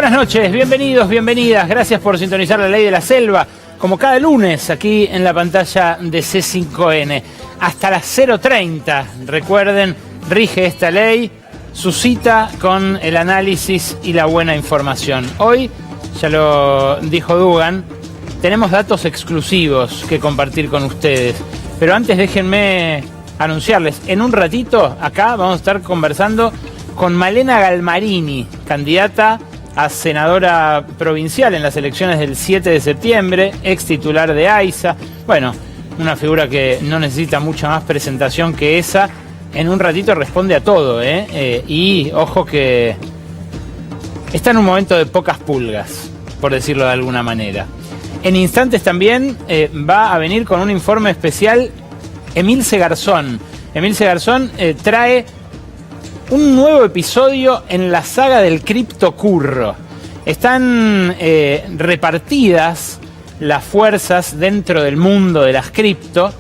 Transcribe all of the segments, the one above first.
Buenas noches, bienvenidos, bienvenidas. Gracias por sintonizar La Ley de la Selva, como cada lunes aquí en la pantalla de C5N. Hasta las 0:30, recuerden, rige esta ley, su cita con el análisis y la buena información. Hoy, ya lo dijo Dugan, tenemos datos exclusivos que compartir con ustedes. Pero antes déjenme anunciarles, en un ratito acá vamos a estar conversando con Malena Galmarini, candidata a senadora provincial en las elecciones del 7 de septiembre, ex titular de AISA. Bueno, una figura que no necesita mucha más presentación que esa. En un ratito responde a todo, y ojo que está en un momento de pocas pulgas, por decirlo de alguna manera. En instantes también va a venir con un informe especial Emilce Garzón. Emilce Garzón trae un nuevo episodio en la saga del criptocurro. Están repartidas las fuerzas dentro del mundo de las cripto,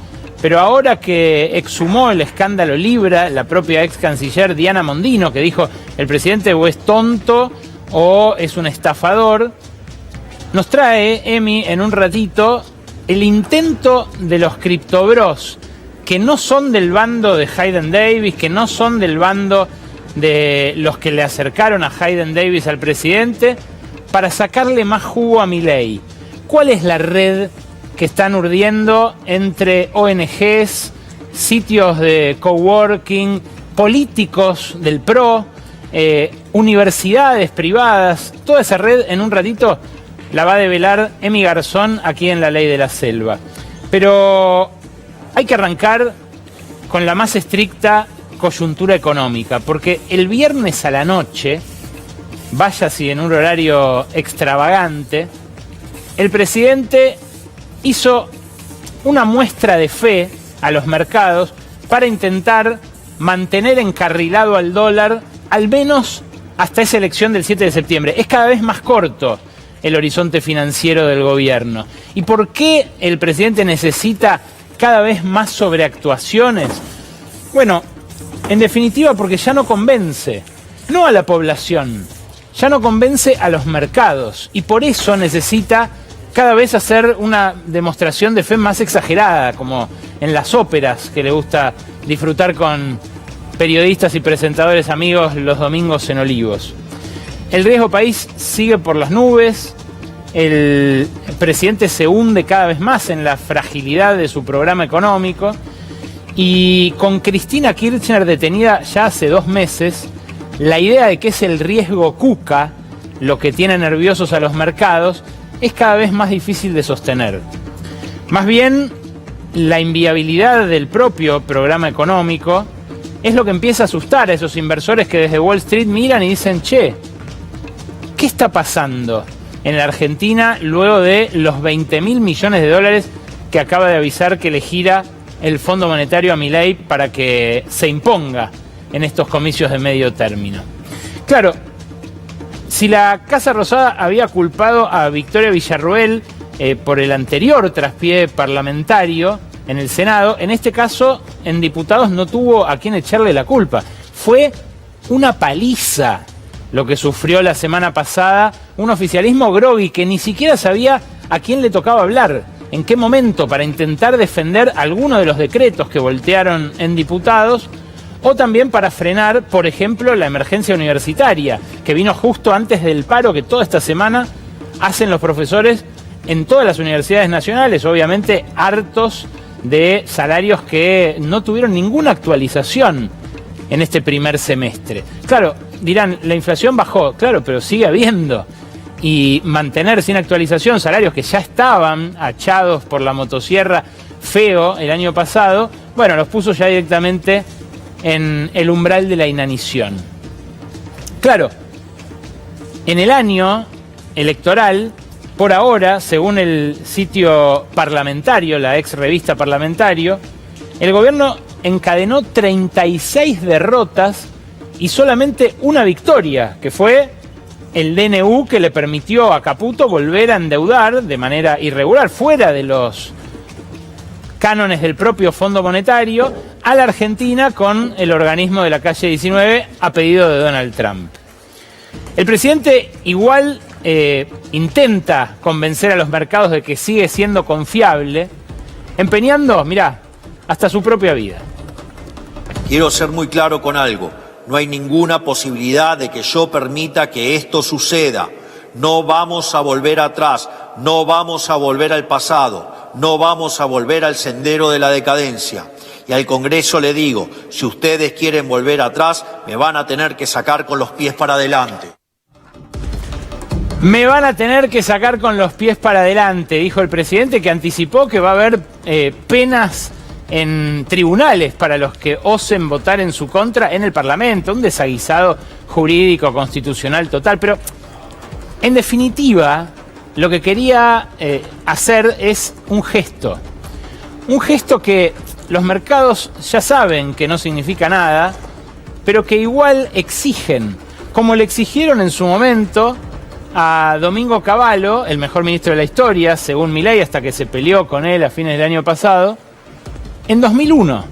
pero ahora que exhumó el escándalo Libra, la propia ex canciller Diana Mondino, que dijo el presidente o es tonto o es un estafador, nos trae Emi en un ratito el intento de los criptobros, que no son del bando de Hayden Davis, que no son del bando de los que le acercaron a Hayden Davis al presidente, para sacarle más jugo a Milei. ¿Cuál es la red que están urdiendo entre ONGs, sitios de coworking, políticos del PRO, universidades privadas? Toda esa red en un ratito la va a develar Emi Garzón aquí en La Ley de la Selva. Pero hay que arrancar con la más estricta coyuntura económica, porque el viernes a la noche, vaya si en un horario extravagante, el presidente hizo una muestra de fe a los mercados para intentar mantener encarrilado al dólar, al menos hasta esa elección del 7 de septiembre. Es cada vez más corto el horizonte financiero del gobierno. ¿Y por qué el presidente necesita cada vez más sobreactuaciones? Bueno, en definitiva porque ya no convence, no a la población, ya no convence a los mercados, y por eso necesita cada vez hacer una demostración de fe más exagerada, como en las óperas que le gusta disfrutar con periodistas y presentadores amigos los domingos en Olivos. El riesgo país sigue por las nubes, el presidente se hunde cada vez más en la fragilidad de su programa económico, y con Cristina Kirchner detenida ya hace 2 meses, la idea de que es el riesgo Cuca lo que tiene nerviosos a los mercados es cada vez más difícil de sostener. Más bien, la inviabilidad del propio programa económico es lo que empieza a asustar a esos inversores que desde Wall Street miran y dicen, che, ¿qué está pasando en la Argentina luego de los 20.000 millones de dólares que acaba de avisar que le gira el Fondo Monetario a Milei para que se imponga en estos comicios de medio término? Claro, si la Casa Rosada había culpado a Victoria Villarruel por el anterior traspié parlamentario en el Senado, en este caso en diputados no tuvo a quien echarle la culpa. Fue una paliza lo que sufrió la semana pasada un oficialismo grogui que ni siquiera sabía a quién le tocaba hablar, en qué momento, para intentar defender alguno de los decretos que voltearon en diputados, o también para frenar, por ejemplo, la emergencia universitaria, que vino justo antes del paro que toda esta semana hacen los profesores en todas las universidades nacionales, obviamente hartos de salarios que no tuvieron ninguna actualización en este primer semestre. Claro, dirán, la inflación bajó, claro, pero sigue habiendo. Y mantener sin actualización salarios que ya estaban achados por la motosierra feo el año pasado, bueno, los puso ya directamente en el umbral de la inanición. Claro, en el año electoral, por ahora, según el sitio Parlamentario, la ex revista Parlamentario, el gobierno encadenó 36 derrotas y solamente una victoria, que fue el DNU, que le permitió a Caputo volver a endeudar de manera irregular, fuera de los cánones del propio Fondo Monetario, a la Argentina con el organismo de la calle 19 a pedido de Donald Trump. El presidente igual intenta convencer a los mercados de que sigue siendo confiable, empeñando, mirá, hasta su propia vida. Quiero ser muy claro con algo. No hay ninguna posibilidad de que yo permita que esto suceda. No vamos a volver atrás, no vamos a volver al pasado, no vamos a volver al sendero de la decadencia. Y al Congreso le digo, si ustedes quieren volver atrás, me van a tener que sacar con los pies para adelante. Me van a tener que sacar con los pies para adelante, dijo el presidente, que anticipó que va a haber penas en tribunales para los que osen votar en su contra en el Parlamento. Un desaguisado jurídico, constitucional total. Pero, en definitiva, lo que quería hacer es un gesto. Un gesto que los mercados ya saben que no significa nada, pero que igual exigen, como le exigieron en su momento a Domingo Cavallo, el mejor ministro de la historia, según Milei, hasta que se peleó con él a fines del año pasado, en 2001.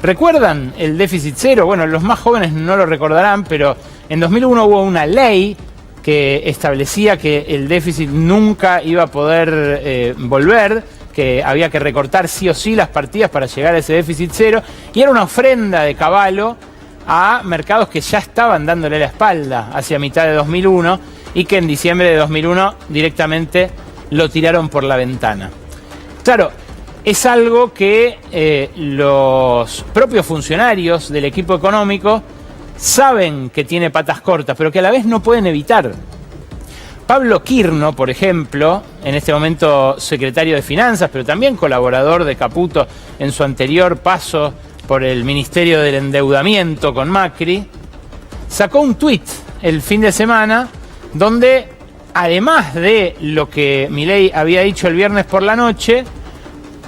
¿Recuerdan el déficit cero? Bueno, los más jóvenes no lo recordarán, pero en 2001 hubo una ley que establecía que el déficit nunca iba a poder volver, que había que recortar sí o sí las partidas para llegar a ese déficit cero, y era una ofrenda de Cavallo a mercados que ya estaban dándole la espalda hacia mitad de 2001 y que en diciembre de 2001 directamente lo tiraron por la ventana. Claro, es algo que los propios funcionarios del equipo económico saben que tiene patas cortas, pero que a la vez no pueden evitar. Pablo Quirno, por ejemplo, en este momento secretario de Finanzas, pero también colaborador de Caputo en su anterior paso por el Ministerio del Endeudamiento con Macri, sacó un tuit el fin de semana donde, además de lo que Milei había dicho el viernes por la noche,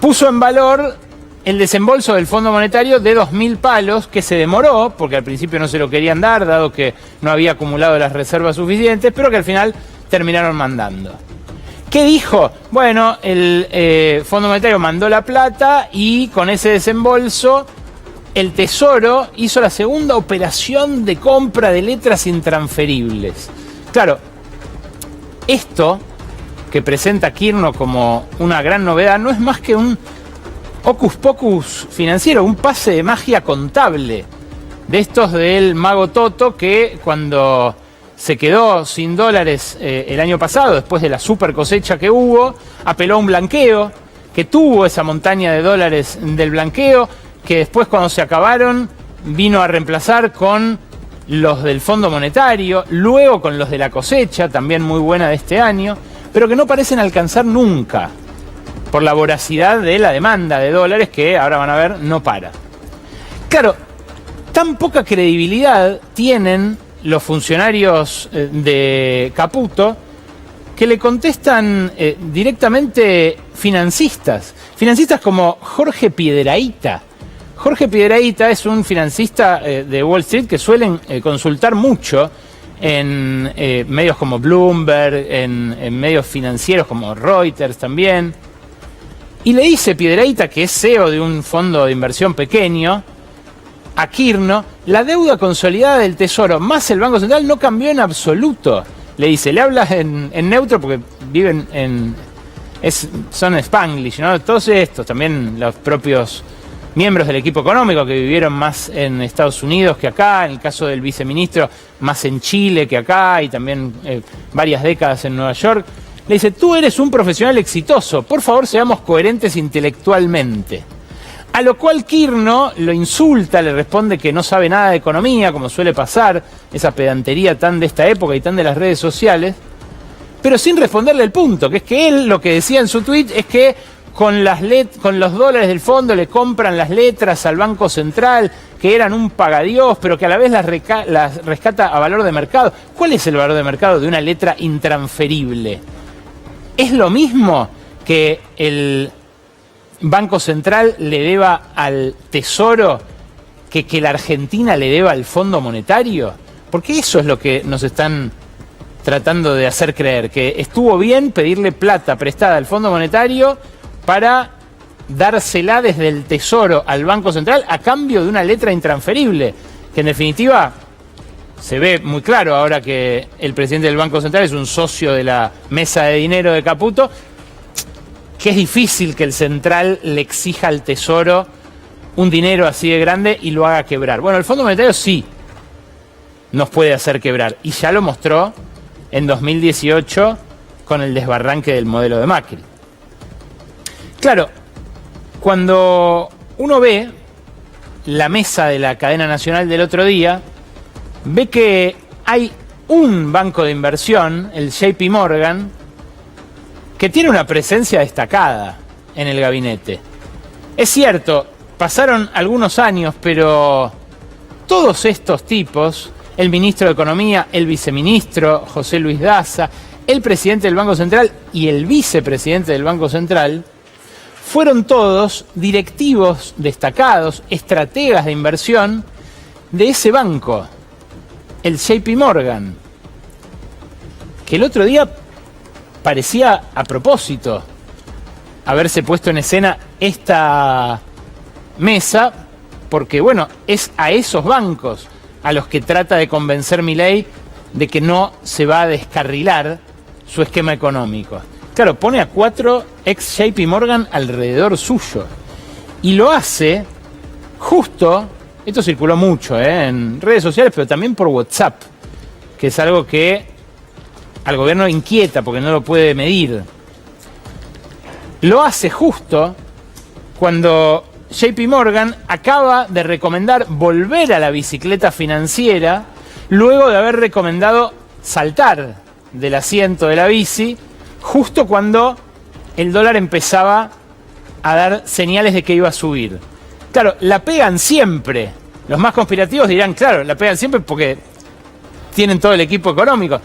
puso en valor el desembolso del Fondo Monetario de 2.000 palos, que se demoró, porque al principio no se lo querían dar, dado que no había acumulado las reservas suficientes, pero que al final terminaron mandando. ¿Qué dijo? Bueno, el Fondo Monetario mandó la plata y con ese desembolso el Tesoro hizo la segunda operación de compra de letras intransferibles. Claro, esto que presenta Quirno como una gran novedad no es más que un hocus pocus financiero, un pase de magia contable de estos del mago Toto, que cuando se quedó sin dólares el año pasado, después de la super cosecha que hubo, apeló a un blanqueo, que tuvo esa montaña de dólares del blanqueo, que después cuando se acabaron vino a reemplazar con los del Fondo Monetario, luego con los de la cosecha, también muy buena de este año, pero que no parecen alcanzar nunca, por la voracidad de la demanda de dólares que, ahora van a ver, no para. Claro, tan poca credibilidad tienen los funcionarios de Caputo que le contestan directamente financistas como Jorge Piedrahita. Jorge Piedrahita es un financista de Wall Street que suelen consultar mucho en medios como Bloomberg, en medios financieros como Reuters también. Y le dice Piedrahita, que es CEO de un fondo de inversión pequeño, a Quirno, la deuda consolidada del Tesoro más el Banco Central no cambió en absoluto. Le dice, le hablas en neutro porque viven son Spanglish, ¿no? Todos estos, también los propios miembros del equipo económico que vivieron más en Estados Unidos que acá, en el caso del viceministro, más en Chile que acá y también varias décadas en Nueva York. Le dice, tú eres un profesional exitoso, por favor seamos coherentes intelectualmente. A lo cual Quirno lo insulta, le responde que no sabe nada de economía, como suele pasar, esa pedantería tan de esta época y tan de las redes sociales, pero sin responderle el punto, que es que él lo que decía en su tuit es que con los dólares del fondo le compran las letras al Banco Central, que eran un pagadiós, pero que a la vez las rescata a valor de mercado. ¿Cuál es el valor de mercado de una letra intransferible? ¿Es lo mismo que el Banco Central le deba al Tesoro que la Argentina le deba al Fondo Monetario? Porque eso es lo que nos están tratando de hacer creer, que estuvo bien pedirle plata prestada al Fondo Monetario para dársela desde el Tesoro al Banco Central a cambio de una letra intransferible, que en definitiva se ve muy claro ahora que el presidente del Banco Central es un socio de la mesa de dinero de Caputo, que es difícil que el central le exija al Tesoro un dinero así de grande y lo haga quebrar. Bueno, el Fondo Monetario sí nos puede hacer quebrar, y ya lo mostró en 2018 con el desbarranque del modelo de Macri. Claro, cuando uno ve la mesa de la cadena nacional del otro día, ve que hay un banco de inversión, el JP Morgan, que tiene una presencia destacada en el gabinete. Es cierto, pasaron algunos años, pero todos estos tipos, el ministro de Economía, el viceministro José Luis Daza, el presidente del Banco Central y el vicepresidente del Banco Central, fueron todos directivos destacados, estrategas de inversión de ese banco, el JP Morgan, que el otro día parecía a propósito haberse puesto en escena esta mesa, porque bueno, es a esos bancos a los que trata de convencer Milei de que no se va a descarrilar su esquema económico. Claro, pone a 4 ex JP Morgan alrededor suyo. Y lo hace justo, esto circuló mucho en redes sociales, pero también por WhatsApp, que es algo que al gobierno inquieta porque no lo puede medir. Lo hace justo cuando JP Morgan acaba de recomendar volver a la bicicleta financiera luego de haber recomendado saltar del asiento de la bici justo cuando el dólar empezaba a dar señales de que iba a subir. Claro, la pegan siempre. Los más conspirativos dirán, claro, la pegan siempre porque tienen todo el equipo económico.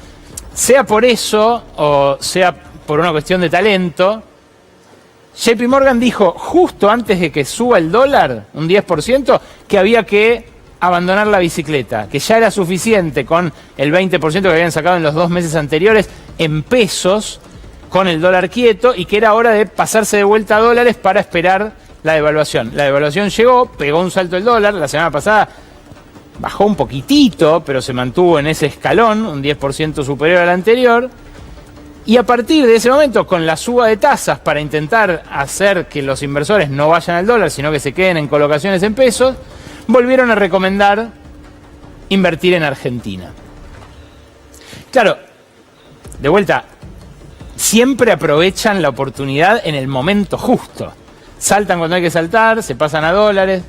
Sea por eso o sea por una cuestión de talento, JP Morgan dijo justo antes de que suba el dólar, un 10%, que había que abandonar la bicicleta, que ya era suficiente con el 20% que habían sacado en los 2 meses anteriores en pesos con el dólar quieto, y que era hora de pasarse de vuelta a dólares para esperar la devaluación. La devaluación llegó, pegó un salto el dólar, la semana pasada bajó un poquitito, pero se mantuvo en ese escalón, un 10% superior al anterior. Y a partir de ese momento, con la suba de tasas para intentar hacer que los inversores no vayan al dólar, sino que se queden en colocaciones en pesos, volvieron a recomendar invertir en Argentina. Claro, de vuelta, siempre aprovechan la oportunidad en el momento justo. Saltan cuando hay que saltar, se pasan a dólares,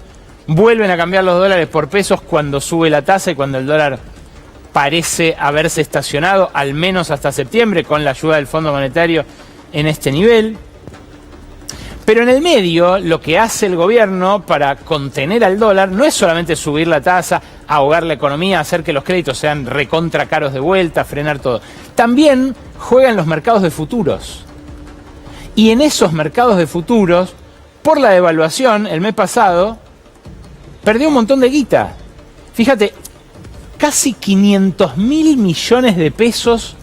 vuelven a cambiar los dólares por pesos cuando sube la tasa y cuando el dólar parece haberse estacionado, al menos hasta septiembre, con la ayuda del Fondo Monetario en este nivel. Pero en el medio, lo que hace el gobierno para contener al dólar no es solamente subir la tasa, ahogar la economía, hacer que los créditos sean recontra caros de vuelta, frenar todo. También juega en los mercados de futuros. Y en esos mercados de futuros, por la devaluación, el mes pasado, perdió un montón de guita. Fíjate, casi 500.000 millones de pesos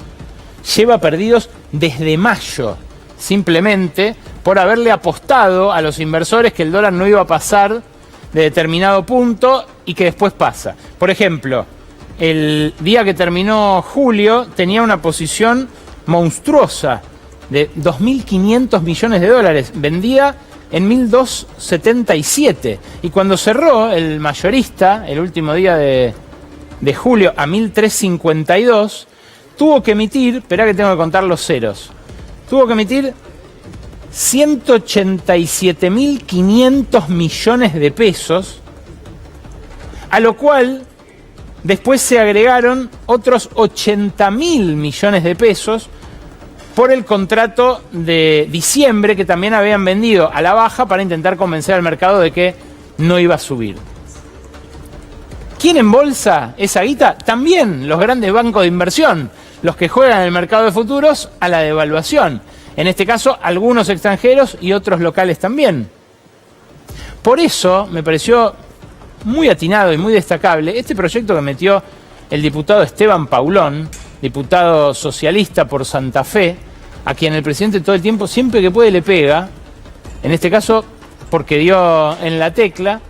lleva perdidos desde mayo, simplemente por haberle apostado a los inversores que el dólar no iba a pasar de determinado punto y que después pasa. Por ejemplo, el día que terminó julio tenía una posición monstruosa de 2.500 millones de dólares, vendida en 1.277. Y cuando cerró el mayorista, el último día de julio, a 1.352, tuvo que emitir, esperá que tengo que contar los ceros, tuvo que emitir 187.500 millones de pesos, a lo cual después se agregaron otros 80.000 millones de pesos por el contrato de diciembre que también habían vendido a la baja para intentar convencer al mercado de que no iba a subir. ¿Quién embolsa esa guita? También los grandes bancos de inversión, los que juegan en el mercado de futuros a la devaluación. En este caso, algunos extranjeros y otros locales también. Por eso me pareció muy atinado y muy destacable este proyecto que metió el diputado Esteban Paulón, diputado socialista por Santa Fe, a quien el presidente todo el tiempo, siempre que puede, le pega, en este caso porque dio en la tecla,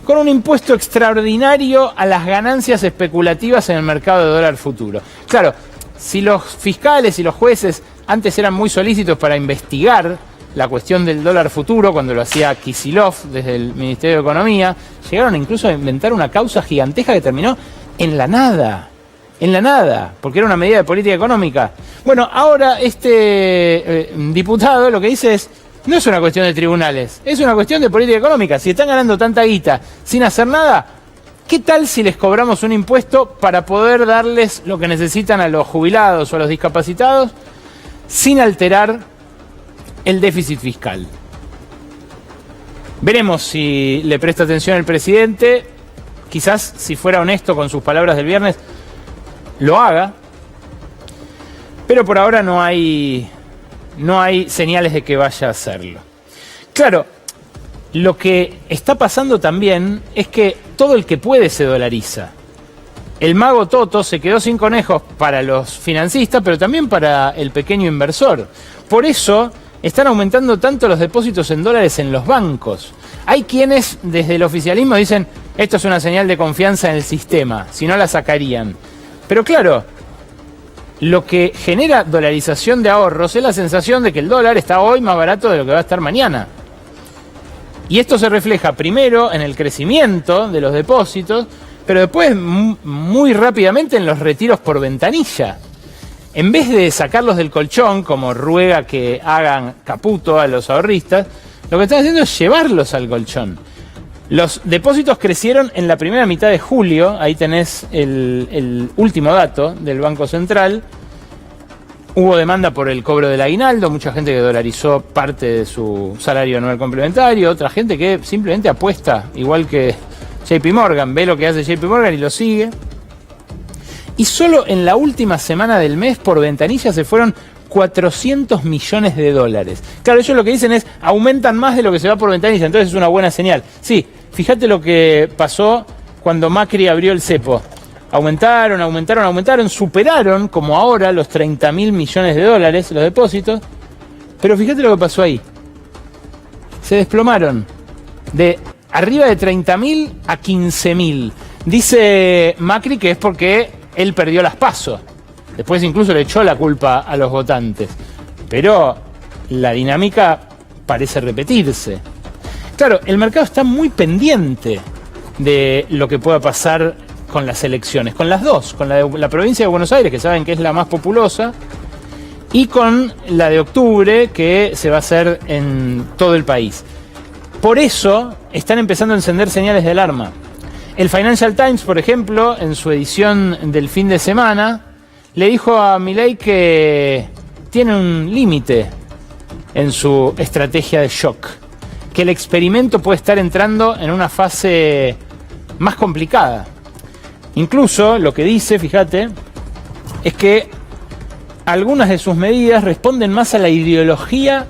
con un impuesto extraordinario a las ganancias especulativas en el mercado de dólar futuro. Claro, si los fiscales y los jueces antes eran muy solícitos para investigar la cuestión del dólar futuro, cuando lo hacía Kicillof desde el Ministerio de Economía, llegaron incluso a inventar una causa gigantesca que terminó en la nada, porque era una medida de política económica. Bueno, ahora este diputado lo que dice es, no es una cuestión de tribunales, es una cuestión de política económica. Si están ganando tanta guita sin hacer nada, ¿qué tal si les cobramos un impuesto para poder darles lo que necesitan a los jubilados o a los discapacitados sin alterar el déficit fiscal? Veremos si le presta atención el presidente. Quizás, si fuera honesto con sus palabras del viernes, lo haga. Pero por ahora no hay señales de que vaya a hacerlo. Claro, lo que está pasando también es que todo el que puede se dolariza. El mago Toto se quedó sin conejos para los financistas, pero también para el pequeño inversor. Por eso están aumentando tanto los depósitos en dólares en los bancos. Hay quienes desde el oficialismo dicen, esto es una señal de confianza en el sistema, si no la sacarían. Pero claro, lo que genera dolarización de ahorros es la sensación de que el dólar está hoy más barato de lo que va a estar mañana. Y esto se refleja primero en el crecimiento de los depósitos, pero después muy rápidamente en los retiros por ventanilla. En vez de sacarlos del colchón, como ruega que hagan Caputo a los ahorristas, lo que están haciendo es llevarlos al colchón. Los depósitos crecieron en la primera mitad de julio, ahí tenés el último dato del Banco Central. Hubo demanda por el cobro del aguinaldo, mucha gente que dolarizó parte de su salario anual complementario, otra gente que simplemente apuesta, igual que JP Morgan, ve lo que hace JP Morgan y lo sigue. Y solo en la última semana del mes por ventanilla se fueron 400 millones de dólares. Claro, ellos lo que dicen es, aumentan más de lo que se va por ventanilla, entonces es una buena señal. Sí, fíjate lo que pasó cuando Macri abrió el cepo. Aumentaron, superaron, como ahora, los 30.000 millones de dólares los depósitos, pero fíjate lo que pasó ahí. Se desplomaron de arriba de 30.000 a 15.000. Dice Macri que es porque él perdió las PASO. Después incluso le echó la culpa a los votantes. Pero la dinámica parece repetirse. Claro, el mercado está muy pendiente de lo que pueda pasar con las elecciones, con las dos, con la de la provincia de Buenos Aires, que saben que es la más populosa, y con la de octubre, que se va a hacer en todo el país. Por eso están empezando a encender señales de alarma. El Financial Times, por ejemplo, en su edición del fin de semana, le dijo a Milei que tiene un límite en su estrategia de shock, que el experimento puede estar entrando en una fase más complicada. Incluso lo que dice, fíjate, es que algunas de sus medidas responden más a la ideología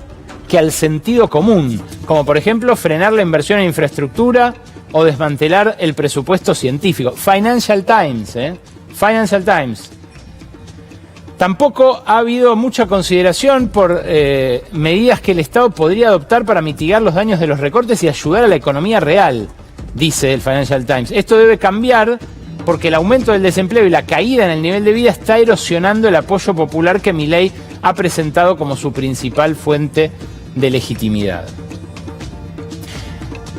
que al sentido común, como por ejemplo frenar la inversión en infraestructura o desmantelar el presupuesto científico. Financial Times, Financial Times. Tampoco ha habido mucha consideración por medidas que el Estado podría adoptar para mitigar los daños de los recortes y ayudar a la economía real, dice el Financial Times. Esto debe cambiar porque el aumento del desempleo y la caída en el nivel de vida está erosionando el apoyo popular que Milei ha presentado como su principal fuente de legitimidad.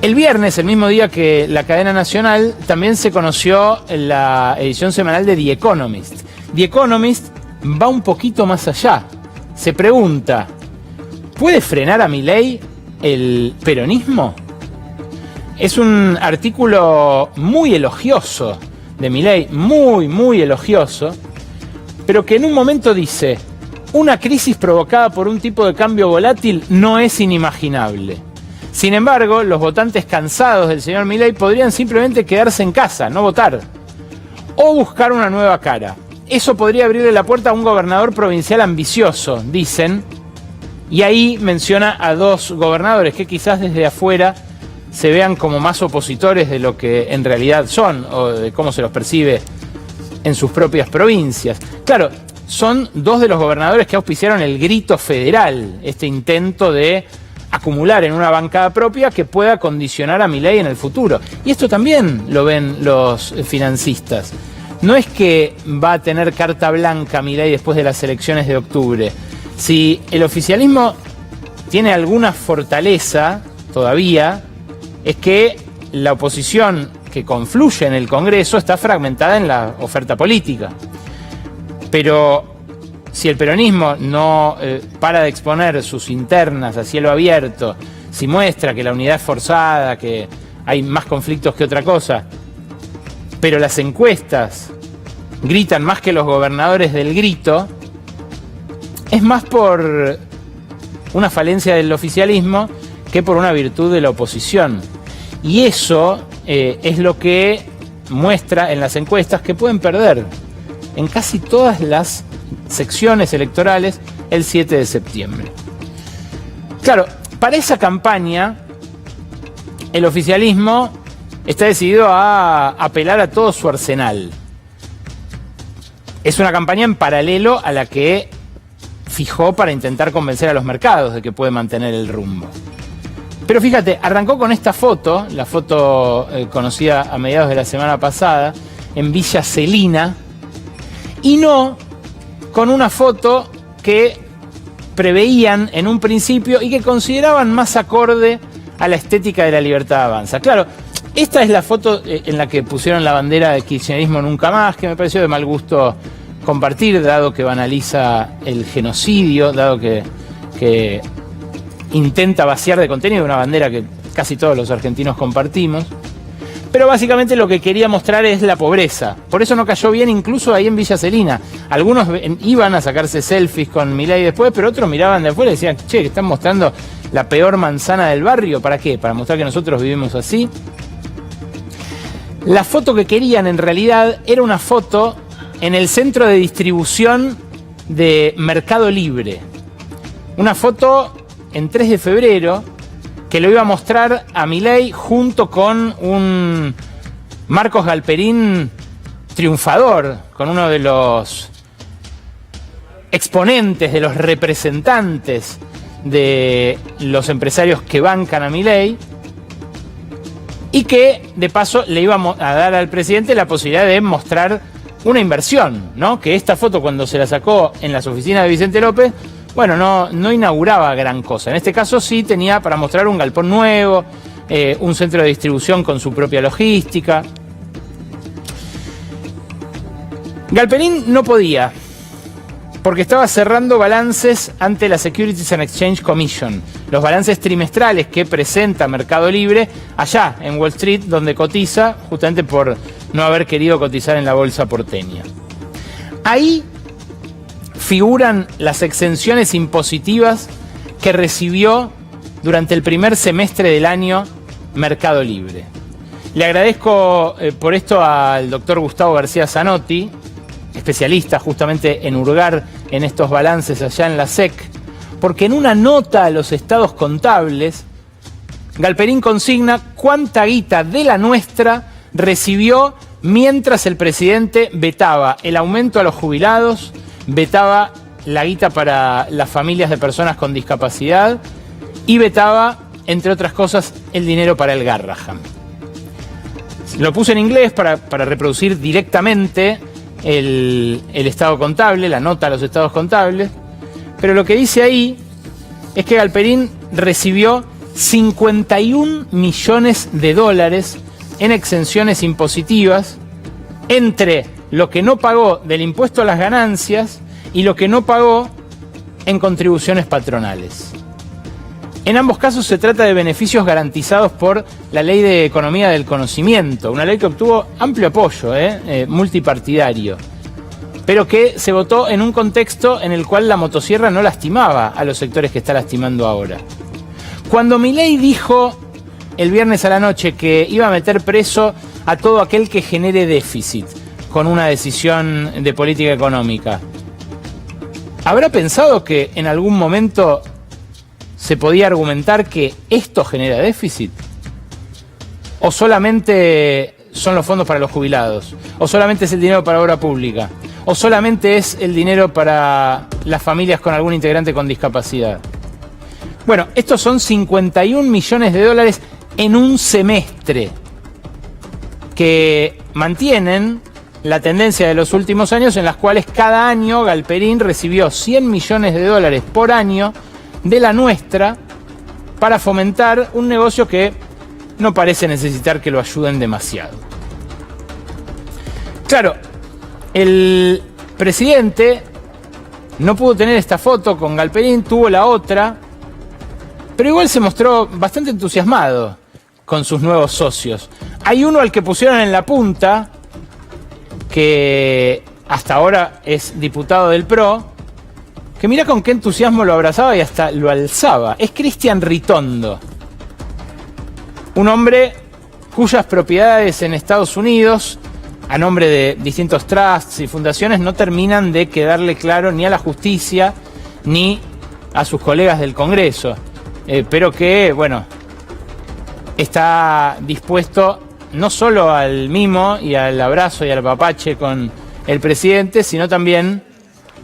El viernes, el mismo día que la cadena nacional, también se conoció la edición semanal de The Economist. The Economist va un poquito más allá. Se pregunta, ¿puede frenar a Milei el peronismo? Es un artículo muy elogioso de Milei, muy elogioso, pero que en un momento dice, una crisis provocada por un tipo de cambio volátil no es inimaginable. Sin embargo, los votantes cansados del señor Milei podrían simplemente quedarse en casa, no votar, o buscar una nueva cara. Eso podría abrirle la puerta a un gobernador provincial ambicioso, dicen, y ahí menciona a dos gobernadores que quizás desde afuera se vean como más opositores de lo que en realidad son, o de cómo se los percibe en sus propias provincias. Claro, son dos de los gobernadores que auspiciaron el grito federal, este intento de acumular en una bancada propia que pueda condicionar a Milei en el futuro. Y esto también lo ven los financistas. No es que va a tener carta blanca Milei después de las elecciones de octubre. Si el oficialismo tiene alguna fortaleza todavía, es que la oposición que confluye en el Congreso está fragmentada en la oferta política. Pero si el peronismo no para de exponer sus internas a cielo abierto, si muestra que la unidad es forzada, que hay más conflictos que otra cosa, pero las encuestas gritan más que los gobernadores del grito, es más por una falencia del oficialismo que por una virtud de la oposición. Y eso es lo que muestra en las encuestas que pueden perder en casi todas las secciones electorales el 7 de septiembre. Claro, para esa campaña el oficialismo está decidido a apelar a todo su arsenal. Es una campaña en paralelo a la que fijó para intentar convencer a los mercados de que puede mantener el rumbo. Pero fíjate, arrancó con esta foto, la foto conocida a mediados de la semana pasada, en Villa Celina, y no con una foto que preveían en un principio y que consideraban más acorde a la estética de La Libertad Avanza. Claro, esta es la foto en la que pusieron la bandera de kirchnerismo nunca más, que me pareció de mal gusto compartir, dado que banaliza el genocidio, dado que intenta vaciar de contenido una bandera que casi todos los argentinos compartimos. Pero básicamente lo que quería mostrar es la pobreza. Por eso no cayó bien incluso ahí en Villa Celina. Algunos iban a sacarse selfies con Milei después, pero otros miraban de afuera y decían, che, que están mostrando la peor manzana del barrio. ¿Para qué? ¿Para mostrar que nosotros vivimos así? La foto que querían en realidad era una foto en el centro de distribución de Mercado Libre. Una foto en 3 de febrero que lo iba a mostrar a Milei junto con un Marcos Galperín triunfador, con uno de los exponentes, de los representantes de los empresarios que bancan a Milei, y que de paso le iba a dar al presidente la posibilidad de mostrar una inversión, ¿no? Que esta foto, cuando se la sacó en las oficinas de Vicente López, bueno, no inauguraba gran cosa. En este caso sí tenía para mostrar un galpón nuevo, un centro de distribución con su propia logística. Galperín no podía, porque estaba cerrando balances ante la Securities and Exchange Commission, los balances trimestrales que presenta Mercado Libre allá en Wall Street, donde cotiza, justamente por no haber querido cotizar en la bolsa porteña. Ahí figuran las exenciones impositivas que recibió durante el primer semestre del año Mercado Libre. Le agradezco por esto al doctor Gustavo García Zanotti, especialista justamente en hurgar en estos balances allá en la SEC, porque en una nota a los estados contables, Galperín consigna cuánta guita de la nuestra recibió mientras el presidente vetaba el aumento a los jubilados, vetaba la guita para las familias de personas con discapacidad y vetaba, entre otras cosas, el dinero para el Garrahan. Lo puse en inglés para reproducir directamente el estado contable, la nota a los estados contables, pero lo que dice ahí es que Galperín recibió 51 millones de dólares en exenciones impositivas entre lo que no pagó del impuesto a las ganancias y lo que no pagó en contribuciones patronales. En ambos casos se trata de beneficios garantizados por la Ley de Economía del Conocimiento, una ley que obtuvo amplio apoyo, multipartidario, pero que se votó en un contexto en el cual la motosierra no lastimaba a los sectores que está lastimando ahora. Cuando Milei dijo el viernes a la noche que iba a meter preso a todo aquel que genere déficit con una decisión de política económica, ¿habrá pensado que en algún momento se podía argumentar que esto genera déficit? ¿O solamente son los fondos para los jubilados? ¿O solamente es el dinero para obra pública? ¿O solamente es el dinero para las familias con algún integrante con discapacidad? Bueno, estos son 51 millones de dólares en un semestre, que mantienen la tendencia de los últimos años, en las cuales cada año Galperín recibió 100 millones de dólares por año de la nuestra para fomentar un negocio que no parece necesitar que lo ayuden demasiado. Claro, el presidente no pudo tener esta foto con Galperín, tuvo la otra, pero igual se mostró bastante entusiasmado con sus nuevos socios. Hay uno al que pusieron en la punta, que hasta ahora es diputado del PRO, que mirá con qué entusiasmo lo abrazaba y hasta lo alzaba. Es Cristian Ritondo, un hombre cuyas propiedades en Estados Unidos, a nombre de distintos trusts y fundaciones, no terminan de quedarle claro ni a la justicia ni a sus colegas del Congreso, pero que, bueno, está dispuesto no solo al mimo y al abrazo y al apapache con el presidente, sino también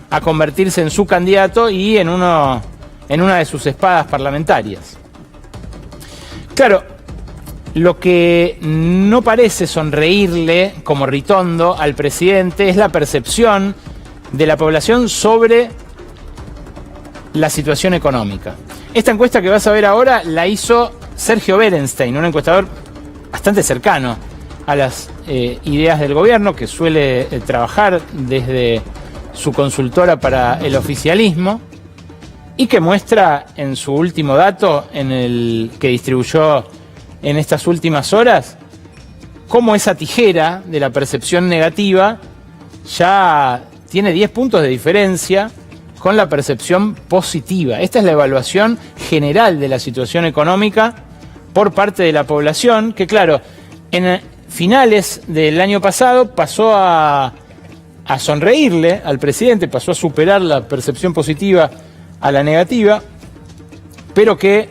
a convertirse en su candidato y en una de sus espadas parlamentarias. Claro, lo que no parece sonreírle, como Ritondo, al presidente es la percepción de la población sobre la situación económica. Esta encuesta que vas a ver ahora la hizo Sergio Berenstein, un encuestador bastante cercano a las ideas del gobierno, que suele trabajar desde su consultora para el oficialismo, y que muestra en su último dato, en el que distribuyó en estas últimas horas, cómo esa tijera de la percepción negativa ya tiene 10 puntos de diferencia con la percepción positiva. Esta es la evaluación general de la situación económica por parte de la población, que claro, en finales del año pasado pasó a sonreírle al presidente, pasó a superar la percepción positiva a la negativa, pero que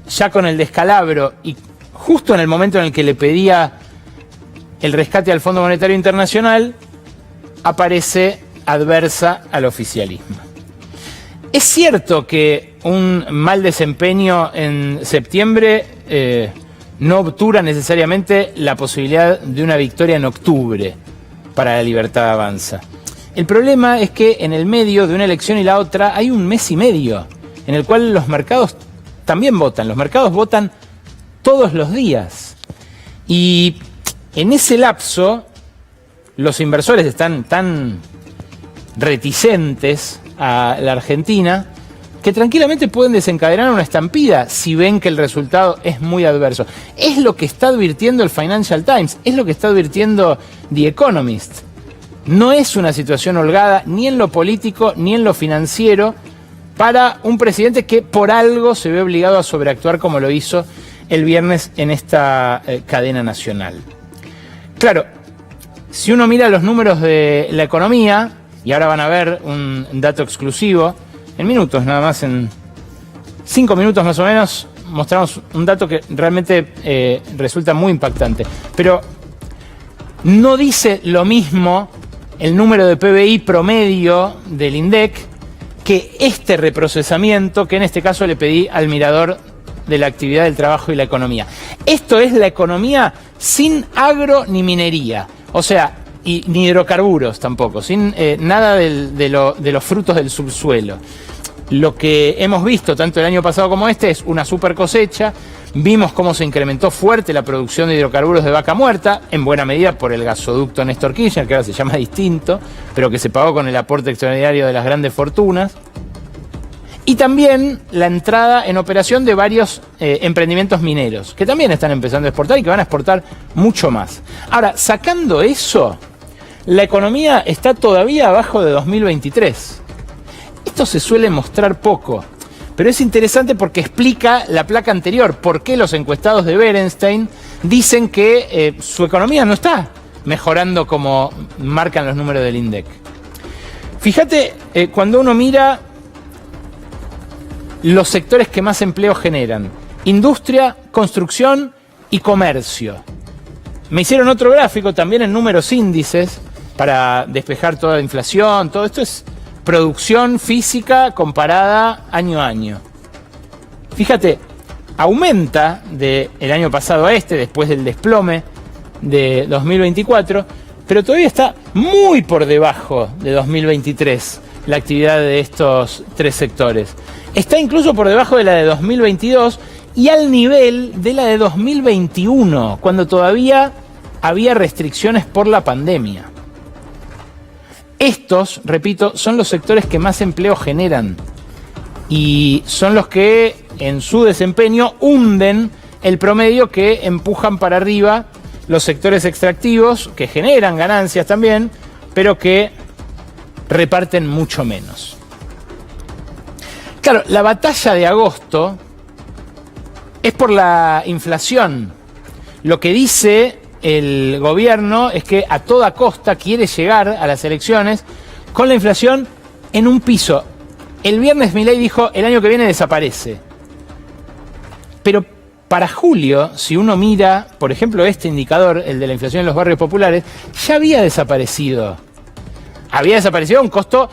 ya con el descalabro y justo en el momento en el que le pedía el rescate al Fondo Monetario Internacional, aparece adversa al oficialismo. Es cierto que un mal desempeño en septiembre no obtura necesariamente la posibilidad de una victoria en octubre para La Libertad Avanza. El problema es que en el medio de una elección y la otra hay un mes y medio en el cual los mercados también votan. Los mercados votan todos los días. Y en ese lapso los inversores están tan reticentes a la Argentina que tranquilamente pueden desencadenar una estampida si ven que el resultado es muy adverso. Es lo que está advirtiendo el Financial Times, es lo que está advirtiendo The Economist. No es una situación holgada ni en lo político ni en lo financiero para un presidente que por algo se ve obligado a sobreactuar como lo hizo el viernes en esta cadena nacional. Claro, si uno mira los números de la economía, y ahora van a ver un dato exclusivo, en minutos nada más, en 5 minutos más o menos, mostramos un dato que realmente resulta muy impactante. Pero no dice lo mismo el número de PBI promedio del INDEC que este reprocesamiento que en este caso le pedí al mirador de la actividad del trabajo y la economía. Esto es la economía sin agro ni minería, o sea, ni hidrocarburos tampoco, sin nada de los frutos del subsuelo. Lo que hemos visto tanto el año pasado como este es una super cosecha. Vimos cómo se incrementó fuerte la producción de hidrocarburos de Vaca Muerta, en buena medida por el gasoducto Néstor Kirchner, que ahora se llama distinto, pero que se pagó con el aporte extraordinario de las grandes fortunas. Y también la entrada en operación de varios emprendimientos mineros, que también están empezando a exportar y que van a exportar mucho más. Ahora, sacando eso, la economía está todavía abajo de 2023. Esto se suele mostrar poco, pero es interesante porque explica la placa anterior, por qué los encuestados de Berenstein dicen que su economía no está mejorando como marcan los números del INDEC. Fíjate, cuando uno mira los sectores que más empleo generan: industria, construcción y comercio. Me hicieron otro gráfico también en números índices para despejar toda la inflación. Todo esto es producción física comparada año a año. Fíjate, aumenta del año pasado a este, después del desplome de 2024, pero todavía está muy por debajo de 2023 la actividad de estos tres sectores. Está incluso por debajo de la de 2022 y al nivel de la de 2021, cuando todavía había restricciones por la pandemia. Estos, repito, son los sectores que más empleo generan y son los que en su desempeño hunden el promedio, que empujan para arriba los sectores extractivos, que generan ganancias también, pero que reparten mucho menos. Claro, la batalla de agosto es por la inflación. Lo que dice el gobierno es que a toda costa quiere llegar a las elecciones con la inflación en un piso. El viernes Milei dijo, el año que viene desaparece. Pero para julio, si uno mira, por ejemplo, este indicador, el de la inflación en los barrios populares, ya había desaparecido. Había desaparecido a un costo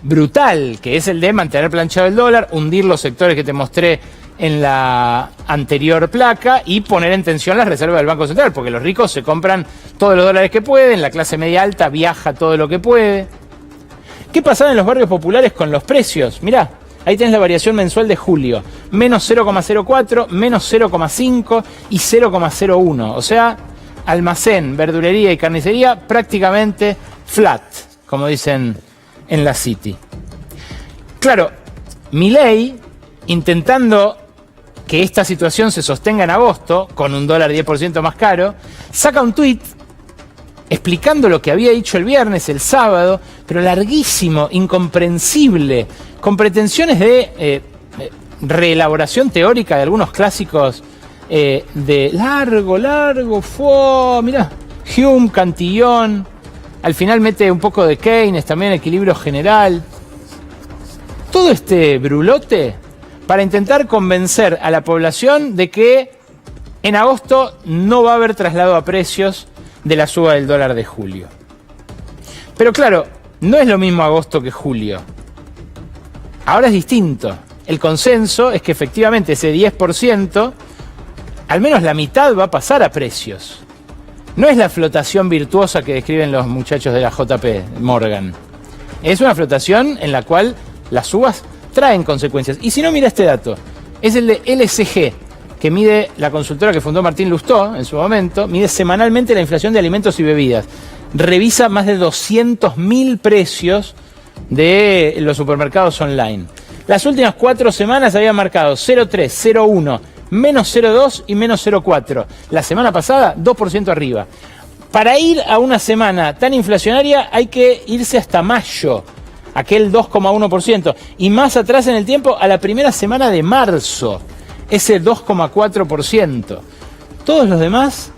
brutal, que es el de mantener planchado el dólar, hundir los sectores que te mostré en la anterior placa y poner en tensión las reservas del Banco Central, porque los ricos se compran todos los dólares que pueden, la clase media alta viaja todo lo que puede. ¿Qué pasaba en los barrios populares con los precios? Mirá, ahí tenés la variación mensual de julio, menos 0,04, menos 0,5 y 0,01. O sea, almacén, verdulería y carnicería prácticamente flat, como dicen en la City. Claro, Milei, intentando que esta situación se sostenga en agosto, con un dólar 10% más caro, saca un tuit explicando lo que había dicho el viernes, el sábado, pero larguísimo, incomprensible, con pretensiones de reelaboración teórica de algunos clásicos de largo, mirá, Hume, Cantillon, al final mete un poco de Keynes, también equilibrio general. Todo este brulote para intentar convencer a la población de que en agosto no va a haber traslado a precios de la suba del dólar de julio. Pero claro, no es lo mismo agosto que julio. Ahora es distinto. El consenso es que efectivamente ese 10%, al menos la mitad va a pasar a precios. No es la flotación virtuosa que describen los muchachos de la JP Morgan. Es una flotación en la cual las subas traen consecuencias. Y si no, mira este dato. Es el de LSG, que mide la consultora que fundó Martín Lustó en su momento, mide semanalmente la inflación de alimentos y bebidas. Revisa más de 200.000 precios de los supermercados online. Las últimas 4 semanas habían marcado 0,3, 0,1, menos 0,2 y menos 0,4. La semana pasada, 2% arriba. Para ir a una semana tan inflacionaria hay que irse hasta mayo, aquel 2,1%. Y más atrás en el tiempo, a la primera semana de marzo, ese 2,4%. Todos los demás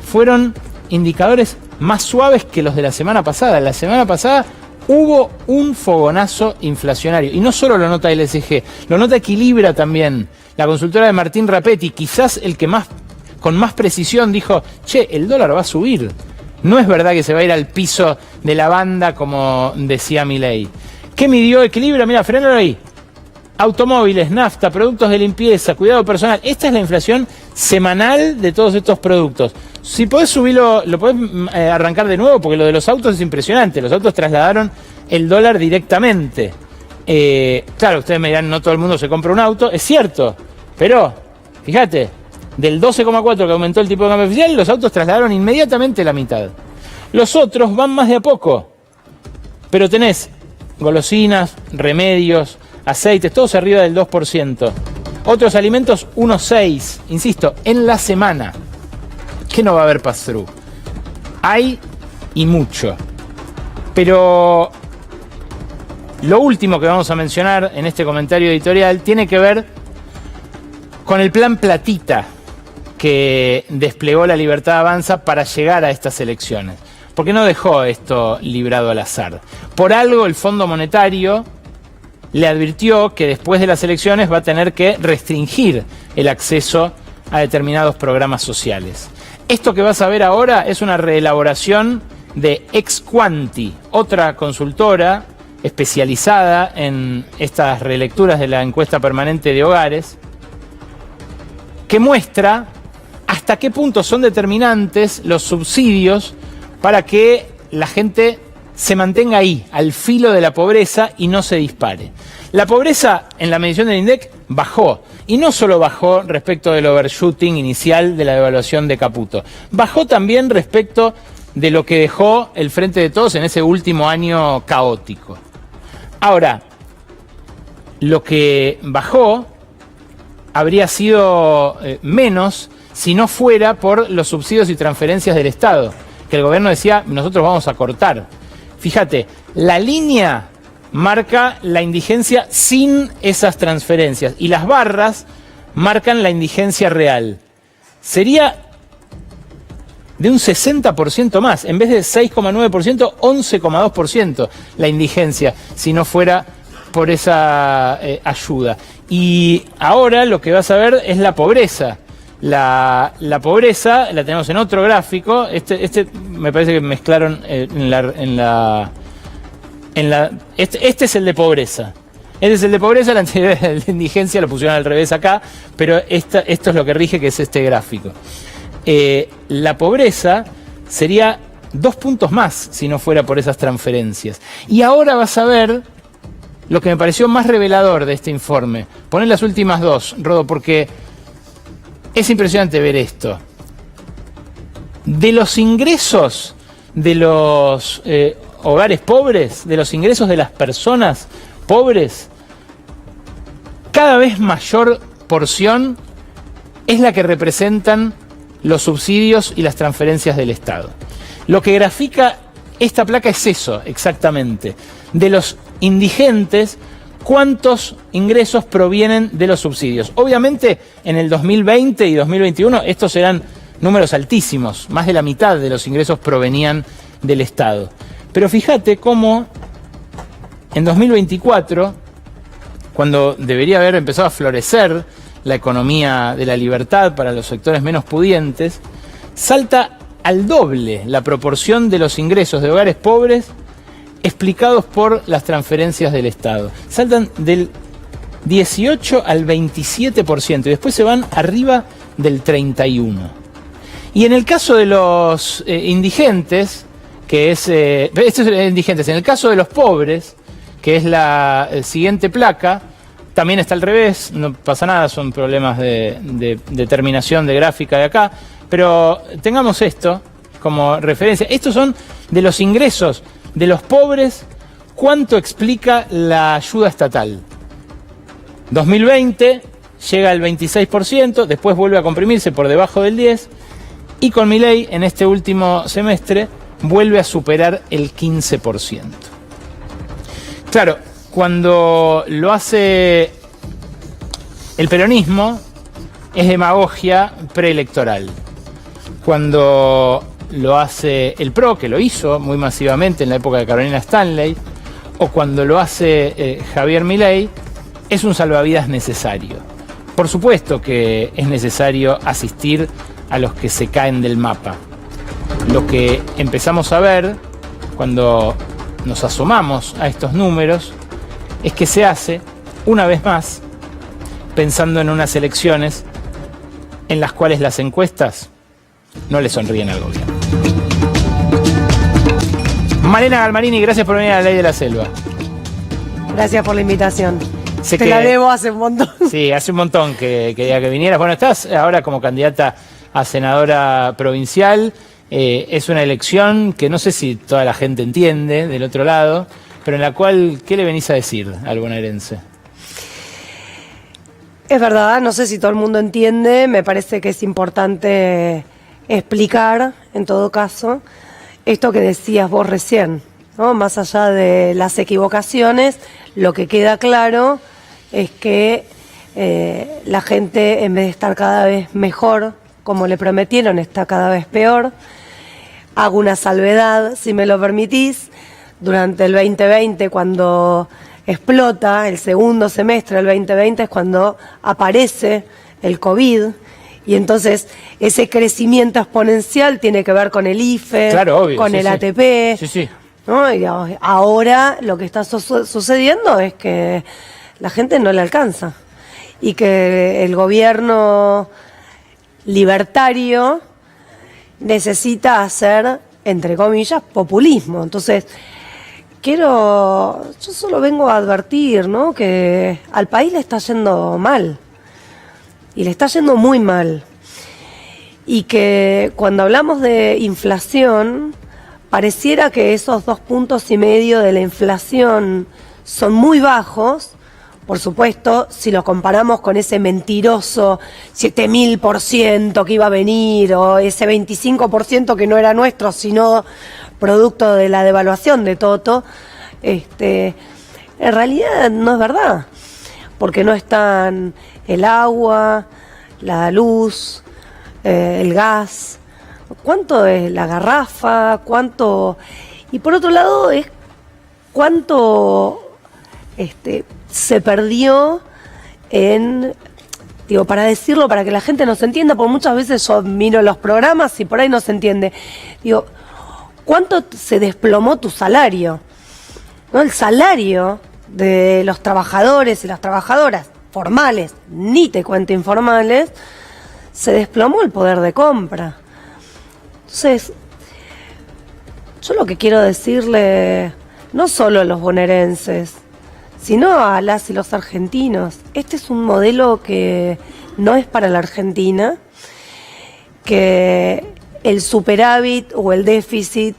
fueron indicadores más suaves que los de la semana pasada. La semana pasada hubo un fogonazo inflacionario. Y no solo lo nota LSG, lo nota Equilibra también. La consultora de Martín Rapetti, quizás el que más, con más precisión dijo, che, el dólar va a subir. No es verdad que se va a ir al piso de la banda como decía Milei. ¿Qué midió Equilibra? Mira, frenalo ahí. Automóviles, nafta, productos de limpieza, cuidado personal. Esta es la inflación semanal de todos estos productos. Si podés subirlo, lo podés arrancar de nuevo, porque lo de los autos es impresionante. Los autos trasladaron el dólar directamente. Claro, ustedes me dirán, no todo el mundo se compra un auto. Es cierto, pero fíjate, del 12,4 que aumentó el tipo de cambio oficial, los autos trasladaron inmediatamente la mitad. Los otros van más de a poco. Pero tenés golosinas, remedios, aceites, todos arriba del 2%. Otros alimentos, 1,6%. Insisto, en la semana. ¿Qué no va a haber pass-through? Hay y mucho. Pero lo último que vamos a mencionar en este comentario editorial tiene que ver con el plan Platita que desplegó la Libertad Avanza para llegar a estas elecciones. Porque no dejó esto librado al azar. Por algo el Fondo Monetario le advirtió que después de las elecciones va a tener que restringir el acceso a determinados programas sociales. Esto que vas a ver ahora es una reelaboración de Exquanti, otra consultora especializada en estas relecturas de la encuesta permanente de hogares, que muestra hasta qué punto son determinantes los subsidios para que la gente se mantenga ahí, al filo de la pobreza y no se dispare. La pobreza en la medición del INDEC bajó, y no solo bajó respecto del overshooting inicial de la devaluación de Caputo, bajó también respecto de lo que dejó el Frente de Todos en ese último año caótico. Ahora, lo que bajó habría sido menos si no fuera por los subsidios y transferencias del Estado, que el gobierno decía, nosotros vamos a cortar. Fíjate, la línea marca la indigencia sin esas transferencias y las barras marcan la indigencia real. Sería de un 60% más, en vez de 6,9%, 11,2% la indigencia, si no fuera por esa ayuda. Y ahora lo que vas a ver es la pobreza. La pobreza la tenemos en otro gráfico. Este me parece que mezclaron este es el de pobreza. Este es el de pobreza, la anterior de indigencia lo pusieron al revés acá, pero esto es lo que rige, que es este gráfico. La pobreza sería 2 puntos más si no fuera por esas transferencias. Y ahora vas a ver lo que me pareció más revelador de este informe. Poné las últimas dos, Rodo, porque es impresionante ver esto. De los ingresos de los hogares pobres, de los ingresos de las personas pobres, cada vez mayor porción es la que representan los subsidios y las transferencias del Estado. Lo que grafica esta placa es eso, exactamente. De los indigentes, ¿cuántos ingresos provienen de los subsidios? Obviamente, en el 2020 y 2021 estos eran números altísimos. Más de la mitad de los ingresos provenían del Estado. Pero fíjate cómo en 2024, cuando debería haber empezado a florecer la economía de la libertad para los sectores menos pudientes, salta al doble la proporción de los ingresos de hogares pobres explicados por las transferencias del Estado. Saltan del 18 al 27% y después se van arriba del 31%. Y en el caso de los indigentes, que es... estos son indigentes. En el caso de los pobres, que es la siguiente placa, también está al revés, no pasa nada, son problemas de determinación de gráfica de acá, pero tengamos esto como referencia. Estos son de los ingresos de los pobres, ¿cuánto explica la ayuda estatal? 2020 llega al 26%, después vuelve a comprimirse por debajo del 10%, y con Milei en este último semestre vuelve a superar el 15%. Claro, cuando lo hace el peronismo, es demagogia preelectoral. Cuando lo hace el PRO, que lo hizo muy masivamente en la época de Carolina Stanley, o cuando lo hace Javier Milei, es un salvavidas necesario. Por supuesto que es necesario asistir a los que se caen del mapa. Lo que empezamos a ver cuando nos asomamos a estos números es que se hace, una vez más, pensando en unas elecciones en las cuales las encuestas no le sonríen al gobierno. Malena Galmarini, gracias por venir a la Ley de la Selva. Gracias por la invitación. Sé Te la debo hace un montón. Sí, hace un montón que quería que vinieras. Bueno, estás ahora como candidata a senadora provincial. Es una elección que no sé si toda la gente entiende del otro lado, pero en la cual, ¿qué le venís a decir al bonaerense? Es verdad, no sé si todo el mundo entiende, me parece que es importante explicar, en todo caso, esto que decías vos recién, ¿no? Más allá de las equivocaciones, lo que queda claro es que la gente, en vez de estar cada vez mejor, como le prometieron, está cada vez peor. Hago una salvedad, si me lo permitís. Durante el 2020, cuando explota, el segundo semestre del 2020 es cuando aparece el COVID, y entonces ese crecimiento exponencial tiene que ver con el IFE, claro, obvio, con sí, el sí. ATP, Sí, sí. ¿no? Y ahora lo que está sucediendo es que la gente no le alcanza y que el gobierno libertario necesita hacer, entre comillas, populismo. Entonces, yo solo vengo a advertir, ¿no?, que al país le está yendo mal, y le está yendo muy mal, y que cuando hablamos de inflación, pareciera que esos 2,5 puntos de la inflación son muy bajos. Por supuesto, si lo comparamos con ese mentiroso 7.000% que iba a venir, o ese 25% que no era nuestro, sino producto de la devaluación de Toto, en realidad no es verdad, porque no están el agua, la luz, el gas, cuánto es la garrafa, cuánto, y por otro lado es cuánto se perdió para decirlo, para que la gente nos entienda, porque muchas veces yo miro los programas y por ahí no se entiende. ¿Cuánto se desplomó tu salario? ¿No? El salario de los trabajadores y las trabajadoras formales, ni te cuento informales, se desplomó el poder de compra. Entonces, yo lo que quiero decirle, no solo a los bonaerenses, sino a las y los argentinos, este es un modelo que no es para la Argentina, que el superávit o el déficit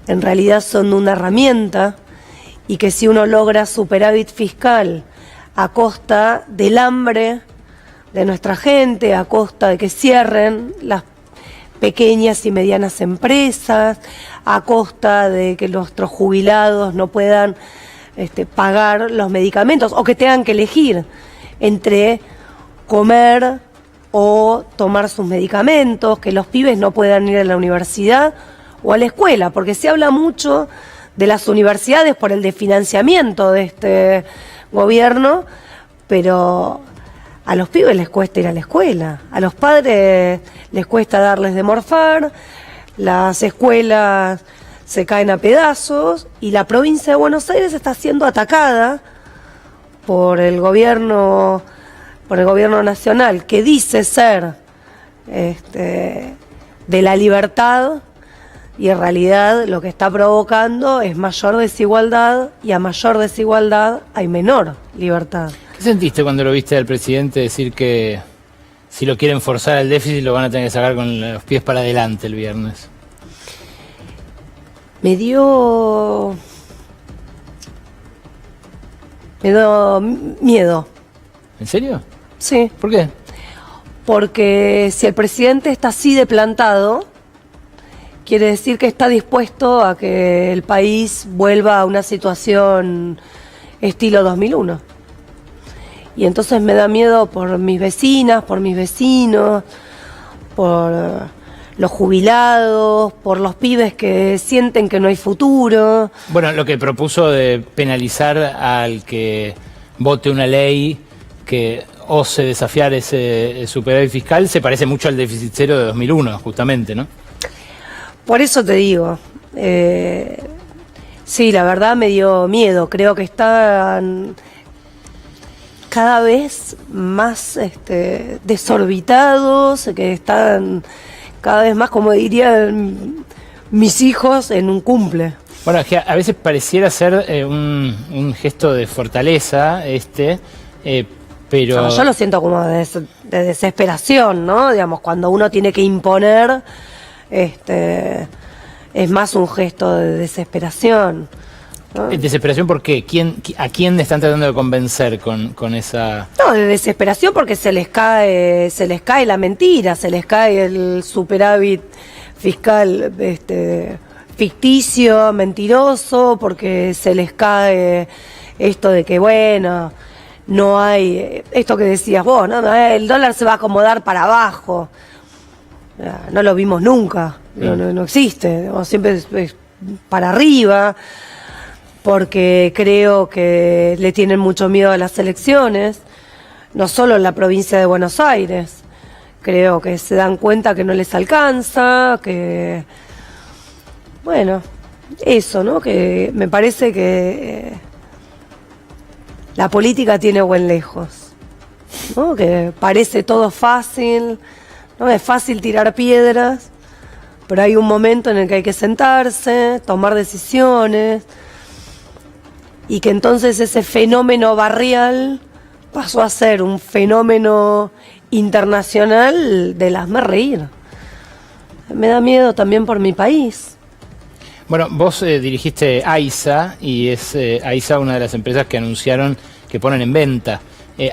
en realidad son una herramienta, y que si uno logra superávit fiscal a costa del hambre de nuestra gente, a costa de que cierren las pequeñas y medianas empresas, a costa de que nuestros jubilados no puedan pagar los medicamentos, o que tengan que elegir entre comer o tomar sus medicamentos, que los pibes no puedan ir a la universidad o a la escuela, porque se habla mucho de las universidades por el desfinanciamiento de este gobierno, pero a los pibes les cuesta ir a la escuela, a los padres les cuesta darles de morfar, las escuelas se caen a pedazos, y la provincia de Buenos Aires está siendo atacada por el gobierno nacional, que dice ser de la libertad, y en realidad lo que está provocando es mayor desigualdad, y a mayor desigualdad hay menor libertad. ¿Qué sentiste cuando lo viste al presidente decir que si lo quieren forzar al déficit lo van a tener que sacar con los pies para adelante el viernes? Me dio miedo. ¿En serio? Sí. ¿Por qué? Porque si el presidente está así de plantado, quiere decir que está dispuesto a que el país vuelva a una situación estilo 2001. Y entonces me da miedo por mis vecinas, por mis vecinos, por los jubilados, por los pibes que sienten que no hay futuro. Bueno, lo que propuso de penalizar al que vote una ley que ose desafiar ese superávit fiscal se parece mucho al déficit cero de 2001, justamente, ¿no? Por eso te digo, sí, la verdad me dio miedo. Creo que están cada vez más desorbitados, que están cada vez más, como dirían mis hijos, en un cumple. Bueno, es que a veces pareciera ser un gesto de fortaleza, pero... No, yo lo siento como de desesperación, ¿no? Digamos, cuando uno tiene que imponer, es más un gesto de desesperación, ¿no? ¿Desesperación por qué? ¿A quién están tratando de convencer con esa...? No, de desesperación porque se les cae la mentira, se les cae el superávit fiscal ficticio, mentiroso, porque se les cae esto de que, bueno, no hay, esto que decías vos, ¿no? El dólar se va a acomodar para abajo. No lo vimos nunca, no existe, siempre es para arriba, porque creo que le tienen mucho miedo a las elecciones, no solo en la provincia de Buenos Aires. Creo que se dan cuenta que no les alcanza, que... Bueno, eso, ¿no? Que me parece que la política tiene buen lejos, ¿no? Que parece todo fácil, ¿no? Es fácil tirar piedras, pero hay un momento en el que hay que sentarse, tomar decisiones, y que entonces ese fenómeno barrial pasó a ser un fenómeno internacional del hazme reír. Me da miedo también por mi país. Bueno, vos dirigiste AISA, y es AISA una de las empresas que anunciaron que ponen en venta.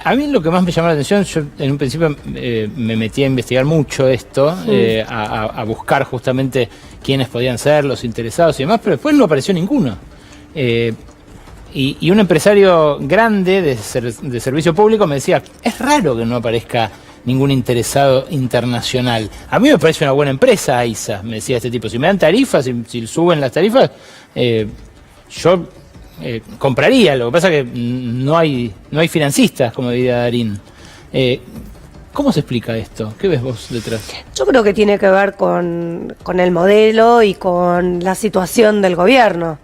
A mí lo que más me llamó la atención, yo en un principio me metí a investigar mucho esto, a buscar justamente quiénes podían ser los interesados y demás, pero después no apareció ninguno. Y un empresario grande de servicio público me decía, es raro que no aparezca ningún interesado internacional. A mí me parece una buena empresa AISA, me decía este tipo. Si me dan tarifas, si suben las tarifas, yo compraría. Lo que pasa es que no hay financistas, como diría Darín. ¿Cómo se explica esto? ¿Qué ves vos detrás? Yo creo que tiene que ver con el modelo y con la situación del gobierno.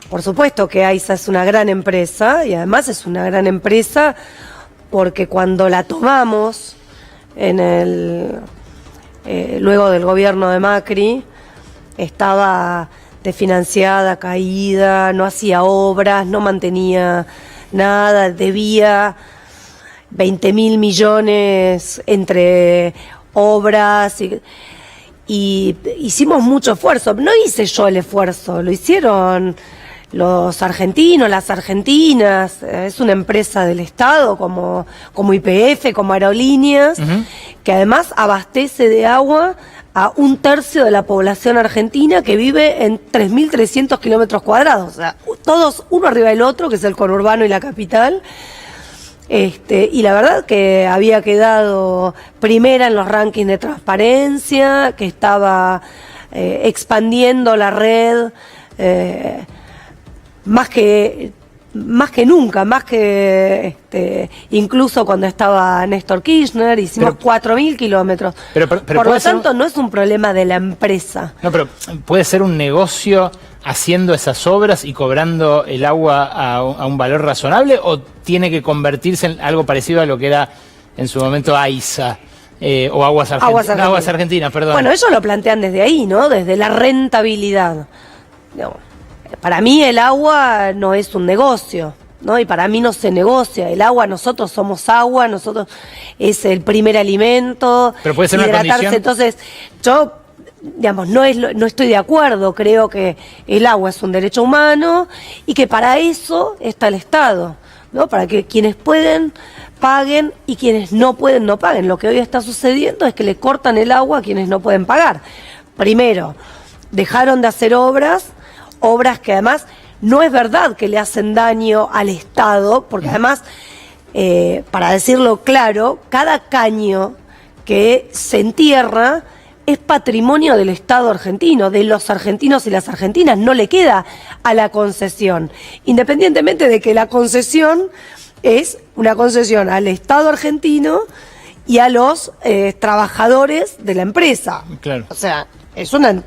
Por supuesto que AISA es una gran empresa, y además es una gran empresa porque cuando la tomamos luego del gobierno de Macri, estaba desfinanciada, caída, no hacía obras, no mantenía nada, debía 20.000 millones entre obras, y hicimos mucho esfuerzo. No hice yo el esfuerzo, lo hicieron los argentinos, las argentinas. Es una empresa del Estado como YPF, como Aerolíneas, que además abastece de agua a 1/3 de la población argentina, que vive en 3.300 kilómetros cuadrados. O sea, todos uno arriba del otro, que es el conurbano y la capital. Y la verdad que había quedado primera en los rankings de transparencia, que estaba expandiendo la red, más que nunca, incluso cuando estaba Néstor Kirchner, hicimos 4.000 kilómetros. Pero por lo tanto, no es un problema de la empresa. No, pero puede ser un negocio haciendo esas obras y cobrando el agua a un valor razonable, o tiene que convertirse en algo parecido a lo que era en su momento AISA, o Aguas Argentinas, perdón. Bueno, ellos lo plantean desde ahí, ¿no? Desde la rentabilidad. Para mí el agua no es un negocio, ¿no? Y para mí no se negocia. El agua, nosotros somos agua, nosotros es el primer alimento. Pero puede ser una condición. Entonces, yo, digamos, no estoy de acuerdo. Creo que el agua es un derecho humano y que para eso está el Estado, ¿no? Para que quienes pueden paguen y quienes no pueden no paguen. Lo que hoy está sucediendo es que le cortan el agua a quienes no pueden pagar. Primero, dejaron de hacer obras que además no es verdad que le hacen daño al Estado, porque además, para decirlo claro, cada caño que se entierra es patrimonio del Estado argentino, de los argentinos y las argentinas, no le queda a la concesión, independientemente de que la concesión es una concesión al Estado argentino y a los trabajadores de la empresa. Claro. O sea, es una...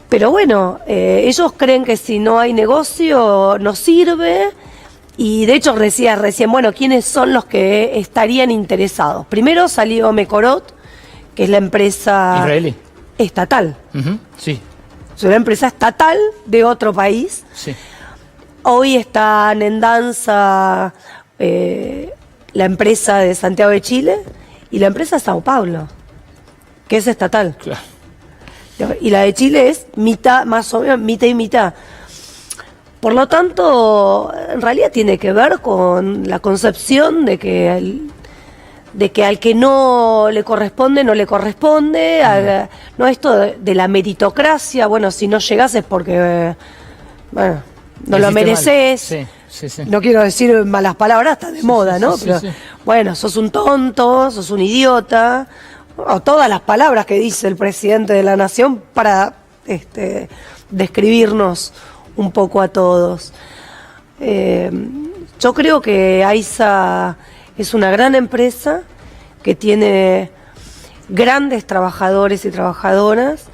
Pero bueno, ellos creen que si no hay negocio no sirve, y de hecho decía recién, bueno, ¿quiénes son los que estarían interesados? Primero salió Mekorot, que es la empresa israelí estatal. Sí. Es una empresa estatal de otro país. Sí. Hoy están en danza la empresa de Santiago de Chile y la empresa de Sao Paulo, que es estatal. Claro. Y la de Chile es mitad, más o menos, mitad y mitad. Por lo tanto, en realidad tiene que ver con la concepción de que al que no le corresponde, no le corresponde. No, esto de la meritocracia, bueno, si no llegas es porque, bueno, no lo mereces. Sí, sí, sí. No quiero decir malas palabras, está de moda, ¿no? Sí, Pero, sí. bueno, sos un tonto, sos un idiota, o todas las palabras que dice el presidente de la Nación para describirnos un poco a todos. Yo creo que AISA es una gran empresa que tiene grandes trabajadores y trabajadoras,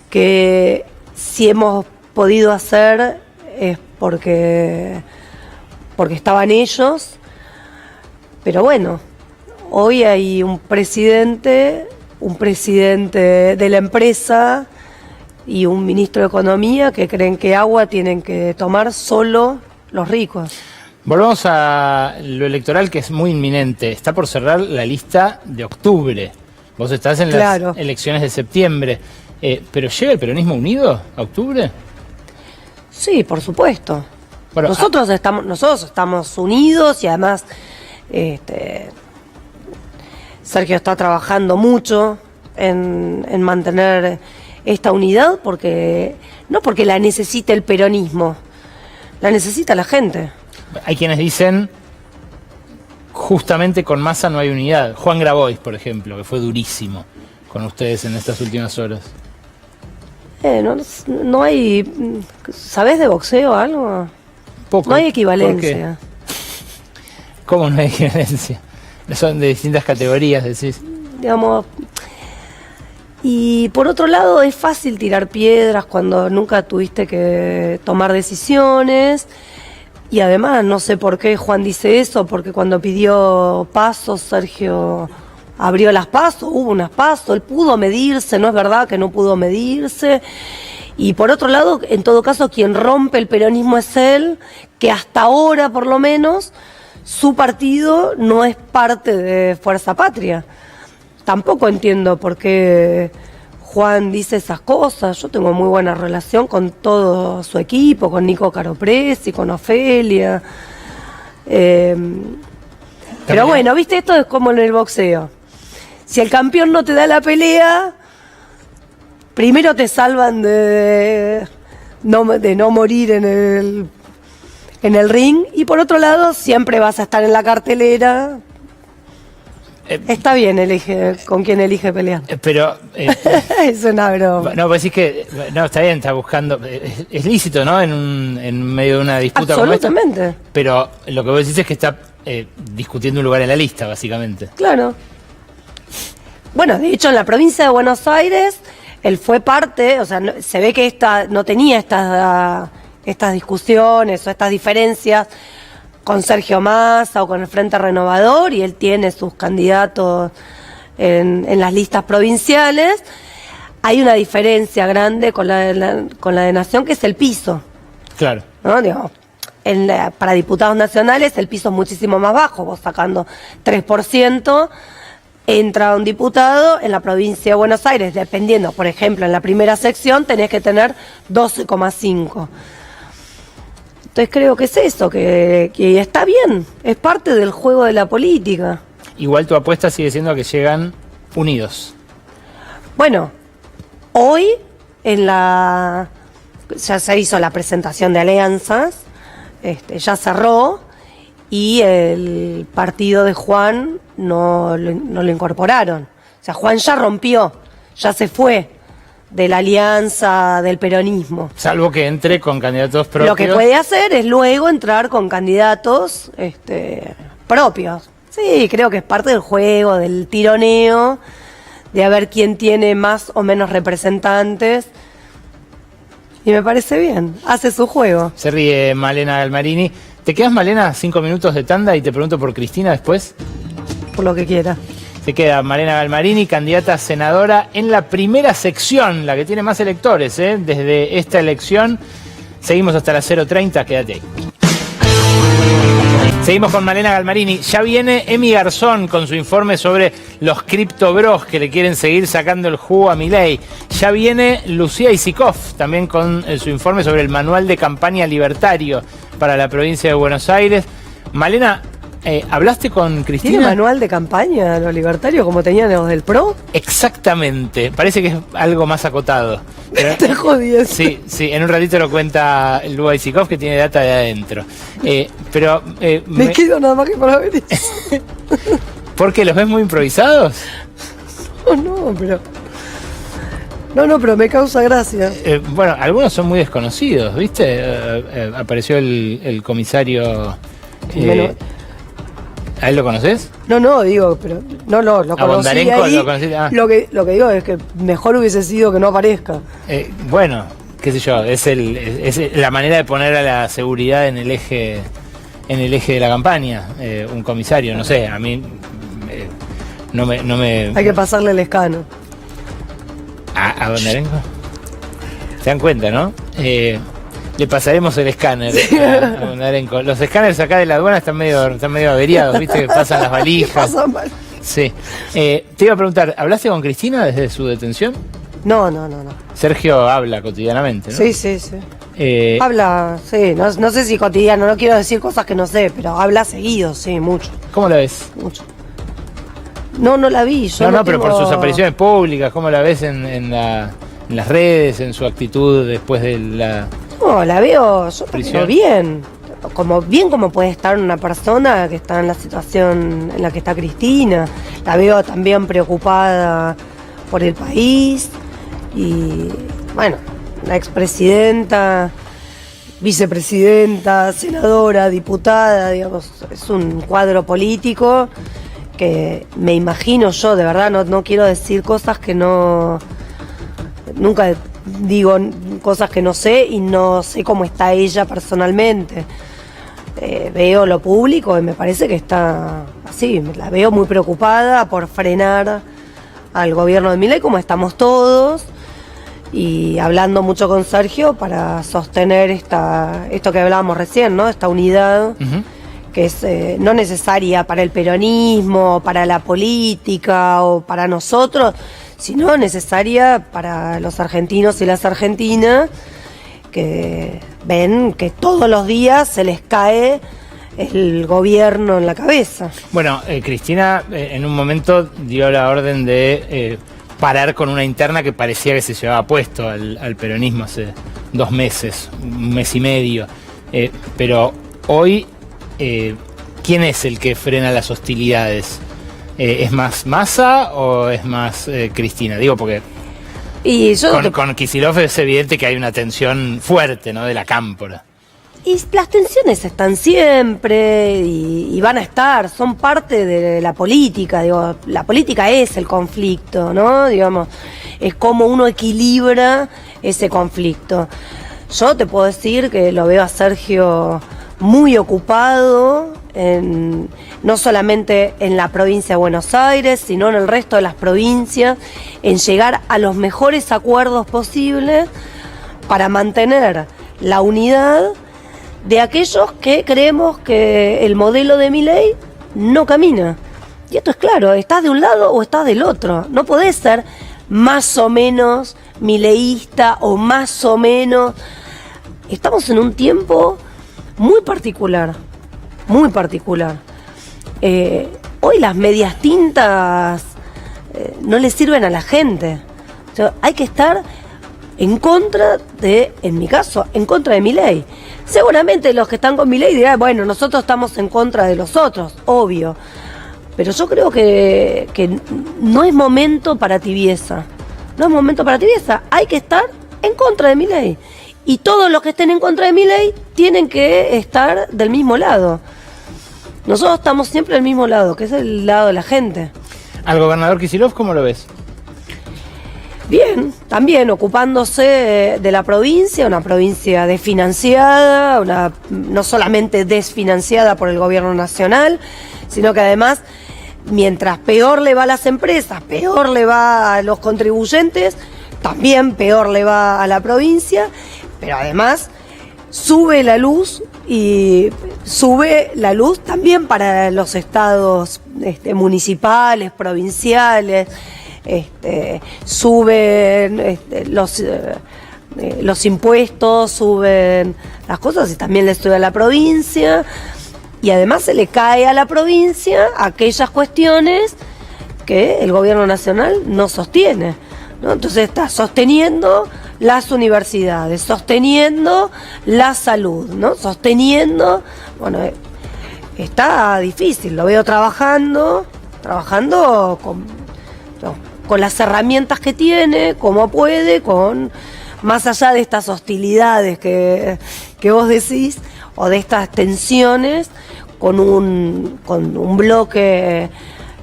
que si hemos podido hacer es porque estaban ellos, pero bueno, hoy hay un presidente de la empresa y un ministro de Economía que creen que agua tienen que tomar solo los ricos. Volvamos a lo electoral, que es muy inminente. Está por cerrar la lista de octubre. Vos estás en las elecciones de septiembre. ¿Pero llega el peronismo unido a octubre? Sí, por supuesto. Bueno, nosotros estamos unidos y además Sergio está trabajando mucho en mantener esta unidad, no porque la necesite el peronismo, la necesita la gente. Hay quienes dicen, justamente con Massa no hay unidad. Juan Grabois, por ejemplo, que fue durísimo con ustedes en estas últimas horas. No hay... ¿Sabés de boxeo algo? Poco. No hay equivalencia. ¿Cómo no hay equivalencia? Son de distintas categorías, decís. Digamos... Y por otro lado, es fácil tirar piedras cuando nunca tuviste que tomar decisiones. Y además, no sé por qué Juan dice eso, porque cuando pidió pasos, Sergio abrió las pasos, hubo unas pasos, él pudo medirse, no es verdad que no pudo medirse. Y por otro lado, en todo caso, quien rompe el peronismo es él, que hasta ahora, por lo menos, su partido no es parte de Fuerza Patria. Tampoco entiendo por qué Juan dice esas cosas. Yo tengo muy buena relación con todo su equipo, con Nico Caropresi, con Ofelia. Pero bueno, viste, esto es como en el boxeo. Si el campeón no te da la pelea, primero te salvan de no morir en el ring, y por otro lado siempre vas a estar en la cartelera. Está bien, elige con quién elige pelear. Pero... es una broma. No, pues decís que... No, está bien, está buscando... Es lícito, ¿no? En medio de una disputa como esta. Absolutamente. Pero lo que vos decís es que está discutiendo un lugar en la lista, básicamente. Claro. Bueno, de hecho, en la provincia de Buenos Aires, él fue parte... O sea, se ve que no tenía estas discusiones o estas diferencias con Sergio Massa o con el Frente Renovador, y él tiene sus candidatos en las listas provinciales. Hay una diferencia grande con la de Nación, que es el piso. Claro. ¿No? Digo, para diputados nacionales el piso es muchísimo más bajo. Vos sacando 3%, entra un diputado. En la provincia de Buenos Aires, dependiendo, por ejemplo, en la primera sección tenés que tener 12,5. Entonces creo que es eso, que está bien, es parte del juego de la política. Igual tu apuesta sigue siendo que llegan unidos. Bueno, hoy ya se hizo la presentación de alianzas, ya cerró, y el partido de Juan no lo incorporaron. O sea, Juan ya rompió, ya se fue de la alianza del peronismo. Salvo que entre con candidatos propios. Lo que puede hacer es luego entrar con candidatos propios. Sí, creo que es parte del juego, del tironeo, de a ver quién tiene más o menos representantes. Y me parece bien, hace su juego. Se ríe Malena Galmarini. ¿Te quedas, Malena, 5 minutos de tanda y te pregunto por Cristina después? Por lo que quiera. Se queda Malena Galmarini, candidata a senadora en la primera sección, la que tiene más electores, desde esta elección. Seguimos hasta las 0:30, quédate ahí. Seguimos con Malena Galmarini. Ya viene Emi Garzón con su informe sobre los criptobros que le quieren seguir sacando el jugo a Milei. Ya viene Lucía Isikoff también con su informe sobre el manual de campaña libertario para la provincia de Buenos Aires. Malena, ¿hablaste con Cristina? ¿Tiene manual de campaña los libertarios como tenían los del PRO? Exactamente, parece que es algo más acotado. Pero, te jodies. Sí, en un ratito lo cuenta Lucía Isikoff, que tiene data de adentro. Me quedo nada más que para ver eso. ¿Por qué? ¿Los ves muy improvisados? No, pero me causa gracia. Bueno, algunos son muy desconocidos, ¿viste? Apareció el comisario... ¿A él lo conoces? No, digo, pero lo conocí ahí. ¿Lo conocí? Ah. Lo que digo es que mejor hubiese sido que no aparezca. Bueno, qué sé yo, es la manera de poner a la seguridad en el eje de la campaña, un comisario, no sé, a mí no me... Hay que pasarle el escano. ¿A Bondarengo? ¿Se dan cuenta, no? Le pasaremos el escáner a Bondarengo. Los escáneres acá de la aduana están medio averiados, ¿viste? Que pasan las valijas. Pasan mal. Sí. Te iba a preguntar, ¿hablaste con Cristina desde su detención? No. Sergio habla cotidianamente, ¿no? Sí. Habla, sí, no sé si cotidiano, no quiero decir cosas que no sé, pero habla seguido, sí, mucho. ¿Cómo la ves? Mucho. No la vi. Yo No, pero por sus apariciones públicas, ¿cómo la ves en las redes, en su actitud después de la... No, la veo, yo la prisión? veo bien como puede estar una persona que está en la situación en la que está Cristina. La veo también preocupada por el país y, bueno, la expresidenta, vicepresidenta, senadora, diputada, digamos, es un cuadro político que me imagino yo, de verdad, no quiero decir cosas que no... Nunca digo cosas que no sé y no sé cómo está ella personalmente. Veo lo público y me parece que está así, la veo muy preocupada por frenar al gobierno de Milei, como estamos todos, y hablando mucho con Sergio para sostener esto que hablábamos recién, ¿no? Esta unidad. Uh-huh. Que es no necesaria para el peronismo, para la política o para nosotros, sino necesaria para los argentinos y las argentinas que ven que todos los días se les cae el gobierno en la cabeza. Bueno, Cristina en un momento dio la orden de parar con una interna que parecía que se llevaba puesto al peronismo hace 2 meses, 1 mes y medio, pero hoy... ¿quién es el que frena las hostilidades? ¿Es más Massa o es más Cristina? Digo porque y yo con Kicillof es evidente que hay una tensión fuerte, ¿no? De la cámpora. Y las tensiones están siempre y van a estar, son parte de la política, digo, la política es el conflicto, ¿no? Digamos, es como uno equilibra ese conflicto. Yo te puedo decir que lo veo a Sergio muy ocupado, no solamente en la provincia de Buenos Aires, sino en el resto de las provincias, en llegar a los mejores acuerdos posibles para mantener la unidad de aquellos que creemos que el modelo de Milei no camina. Y esto es claro, estás de un lado o estás del otro. No podés ser más o menos mileísta o más o menos... Estamos en un tiempo muy particular, muy particular. Hoy las medias tintas no le sirven a la gente. O sea, hay que estar en contra de, en mi caso, en contra de Milei. Seguramente los que están con Milei dirán, bueno, nosotros estamos en contra de los otros, obvio. Pero yo creo que no es momento para tibieza. No es momento para tibieza. Hay que estar en contra de Milei. Y todos los que estén en contra de Milei tienen que estar del mismo lado. Nosotros estamos siempre del mismo lado, que es el lado de la gente. ¿Al gobernador Kicillof cómo lo ves? Bien, también ocupándose de la provincia, una provincia desfinanciada, no solamente desfinanciada por el gobierno nacional, sino que además, mientras peor le va a las empresas, peor le va a los contribuyentes, también peor le va a la provincia. Pero además sube la luz y sube la luz también para los estados municipales, provinciales, suben los impuestos, suben las cosas y también le sube a la provincia y además se le cae a la provincia aquellas cuestiones que el gobierno nacional no sostiene, ¿no? Entonces está sosteniendo las universidades, sosteniendo la salud, ¿no? Sosteniendo, bueno, está difícil, lo veo trabajando con las herramientas que tiene, como puede, más allá de estas hostilidades que vos decís, o de estas tensiones, con un bloque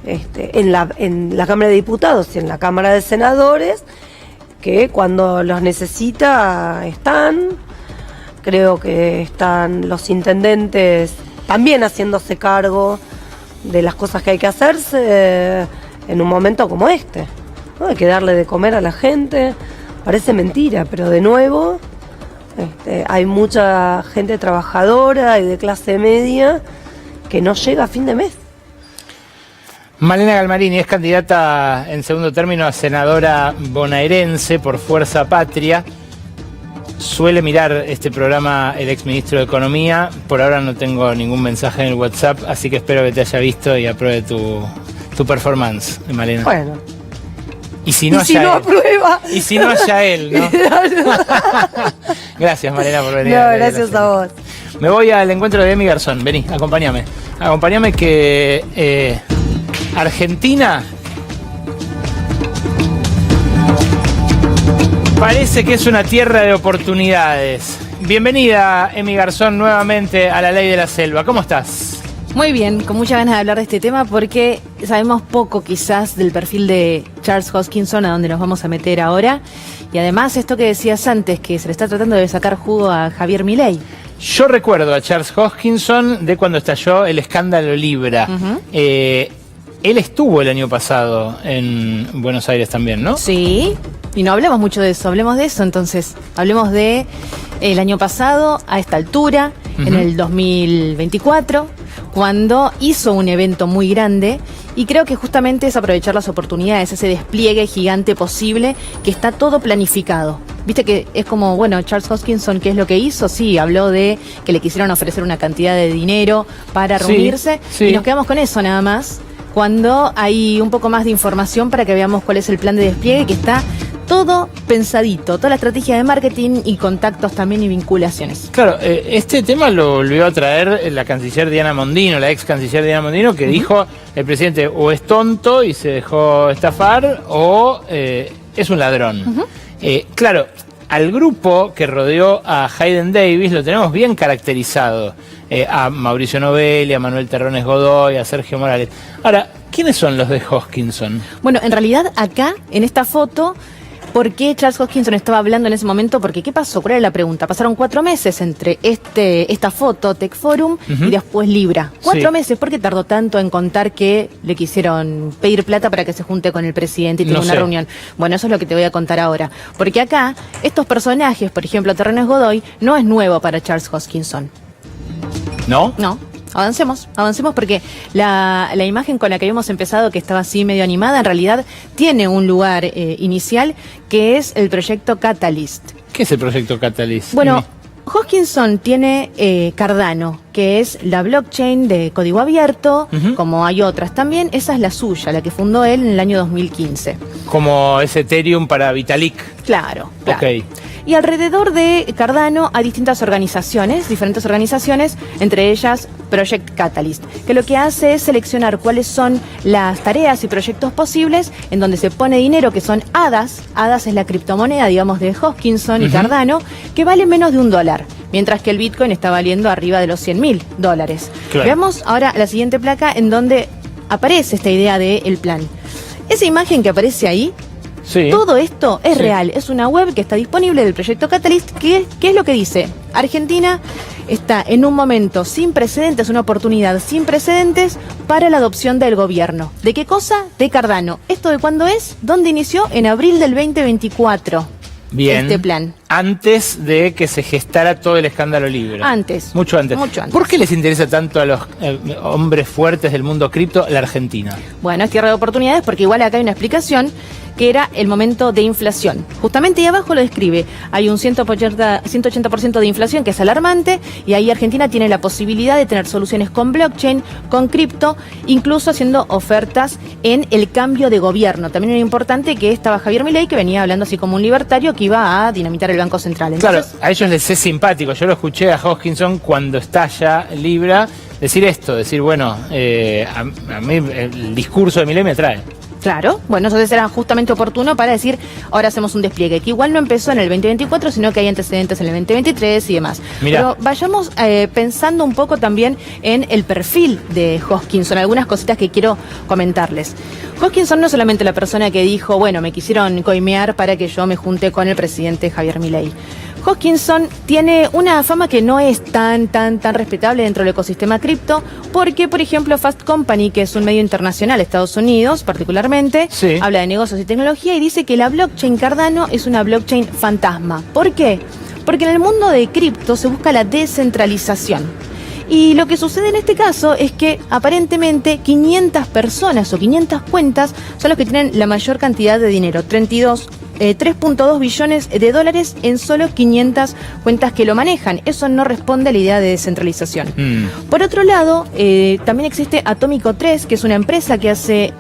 en la Cámara de Diputados y en la Cámara de Senadores, que cuando los necesita están. Creo que están los intendentes también haciéndose cargo de las cosas que hay que hacerse en un momento como este, ¿no? Hay que darle de comer a la gente. Parece mentira, pero de nuevo hay mucha gente trabajadora y de clase media que no llega a fin de mes. Malena Galmarini es candidata en segundo término a senadora bonaerense por Fuerza Patria. Suele mirar este programa el exministro de Economía. Por ahora no tengo ningún mensaje en el WhatsApp, así que espero que te haya visto y apruebe tu performance, Malena. Bueno. Y si no aprueba. Y si no haya él, ¿no? Gracias, Malena, por venir. No, gracias a vos. Me voy al encuentro de Emi Garzón. Vení, acompáñame. Acompáñame que Argentina parece que es una tierra de oportunidades. Bienvenida, Emi Garzón, nuevamente a la Ley de la Selva. ¿Cómo estás? Muy bien, con muchas ganas de hablar de este tema porque sabemos poco quizás del perfil de Charles Hoskinson, a donde nos vamos a meter ahora. Y además esto que decías antes, que se le está tratando de sacar jugo a Javier Milei. Yo recuerdo a Charles Hoskinson de cuando estalló el escándalo Libra. Él estuvo el año pasado en Buenos Aires también, ¿no? Sí, y no hablemos mucho de eso, hablemos de eso entonces. Hablemos de el año pasado, a esta altura, en el 2024, cuando hizo un evento muy grande, y creo que justamente es aprovechar las oportunidades, ese despliegue gigante posible, que está todo planificado. Viste que es como, bueno, Charles Hoskinson, ¿qué es lo que hizo? Sí, habló de que le quisieron ofrecer una cantidad de dinero para reunirse, sí. Y nos quedamos con eso nada más, cuando hay un poco más de información para que veamos cuál es el plan de despliegue, que está todo pensadito, toda la estrategia de marketing y contactos también y vinculaciones. Claro, este tema lo volvió a traer la canciller Diana Mondino, la ex canciller Diana Mondino, que dijo, el presidente o es tonto y se dejó estafar, o es un ladrón. Claro, al grupo que rodeó a Hayden Davis lo tenemos bien caracterizado, a Mauricio Novelli, a Manuel Terrones Godoy, a Sergio Morales. Ahora, ¿quiénes son los de Hoskinson? Bueno, en realidad acá, en esta foto, ¿por qué Charles Hoskinson estaba hablando en ese momento? Porque ¿qué pasó? ¿Cuál era la pregunta? Pasaron 4 meses entre esta foto, Tech Forum, y después Libra. 4 meses. ¿Por qué tardó tanto en contar que le quisieron pedir plata para que se junte con el presidente y tenga una reunión? Bueno, eso es lo que te voy a contar ahora. Porque acá, estos personajes, por ejemplo, Terrones Godoy, no es nuevo para Charles Hoskinson. ¿No? No. Avancemos porque la imagen con la que habíamos empezado, que estaba así medio animada, en realidad tiene un lugar inicial, que es el proyecto Catalyst. ¿Qué es el proyecto Catalyst? Bueno, Hoskinson tiene Cardano, que es la blockchain de código abierto, como hay otras también. Esa es la suya, la que fundó él en el año 2015. Como es Ethereum para Vitalik. Claro. Ok. Y alrededor de Cardano hay distintas organizaciones, diferentes organizaciones, entre ellas Project Catalyst, que lo que hace es seleccionar cuáles son las tareas y proyectos posibles en donde se pone dinero, que son ADAs. ADAs es la criptomoneda, digamos, de Hoskinson y Cardano, que vale menos de $1, mientras que el Bitcoin está valiendo arriba de los $100.000. Claro. Veamos ahora la siguiente placa en donde aparece esta idea del plan. Esa imagen que aparece ahí, Sí. todo esto es real, es una web que está disponible del proyecto Catalyst. ¿Qué es lo que dice? Argentina está en un momento sin precedentes, una oportunidad sin precedentes para la adopción del gobierno. ¿De qué cosa? De Cardano. ¿Esto de cuándo es? ¿Dónde inició? En abril del 2024. Bien. Este plan. Antes de que se gestara todo el escándalo Libra. Antes. Mucho antes. Mucho antes. ¿Por qué les interesa tanto a los hombres fuertes del mundo cripto la Argentina? Bueno, es tierra de oportunidades porque igual acá hay una explicación, que era el momento de inflación. Justamente ahí abajo lo describe. Hay un 180% de inflación, que es alarmante, y ahí Argentina tiene la posibilidad de tener soluciones con blockchain, con cripto, incluso haciendo ofertas en el cambio de gobierno. También era importante que estaba Javier Milei, que venía hablando así como un libertario que iba a dinamitar el Banco Central. Entonces, claro, a ellos les es simpático. Yo lo escuché a Hoskinson cuando estalla Libra decir esto, decir, bueno, a mí el discurso de Milei me atrae. Claro, bueno, entonces era justamente oportuno para decir, ahora hacemos un despliegue, que igual no empezó en el 2024, sino que hay antecedentes en el 2023 y demás. Mirá. Pero vayamos pensando un poco también en el perfil de Hoskinson, algunas cositas que quiero comentarles. Hoskinson no es solamente la persona que dijo, bueno, me quisieron coimear para que yo me junte con el presidente Javier Milei. Hoskinson tiene una fama que no es tan respetable dentro del ecosistema cripto, porque, por ejemplo, Fast Company, que es un medio internacional, Estados Unidos particularmente, Sí. habla de negocios y tecnología y dice que la blockchain Cardano es una blockchain fantasma. ¿Por qué? Porque en el mundo de cripto se busca la descentralización. Y lo que sucede en este caso es que aparentemente 500 personas o 500 cuentas son los que tienen la mayor cantidad de dinero, 3.2 billones de dólares en solo 500 cuentas que lo manejan. Eso no responde a la idea de descentralización. Por otro lado, también existe Atómico 3, que es una empresa que hace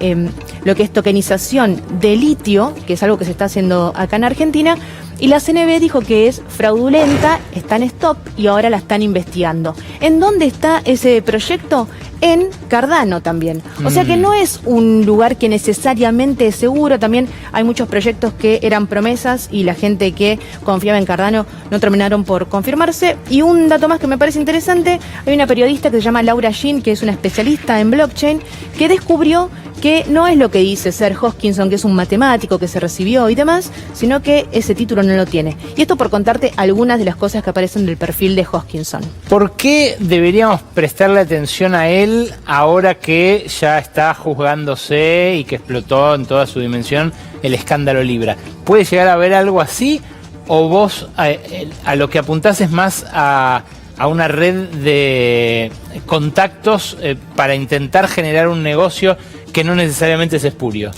lo que es tokenización de litio, que es algo que se está haciendo acá en Argentina, y la CNB dijo que es fraudulenta, está en stop y ahora la están investigando. ¿En dónde está ese proyecto? En Cardano también. O sea que no es un lugar que necesariamente es seguro. También hay muchos proyectos que eran promesas y la gente que confiaba en Cardano no terminaron por confirmarse. Y un dato más que me parece interesante, hay una periodista que se llama Laura Jean, que es una especialista en blockchain, que descubrió que no es lo que dice ser Hoskinson, que es un matemático que se recibió y demás, sino que ese título no lo tiene. Y esto por contarte algunas de las cosas que aparecen del perfil de Hoskinson. ¿Por qué deberíamos prestarle atención a él ahora que ya está juzgándose y que explotó en toda su dimensión el escándalo Libra? ¿Puede llegar a haber algo así? ¿O vos a lo que apuntás es más a una red de contactos para intentar generar un negocio que no necesariamente es espurio?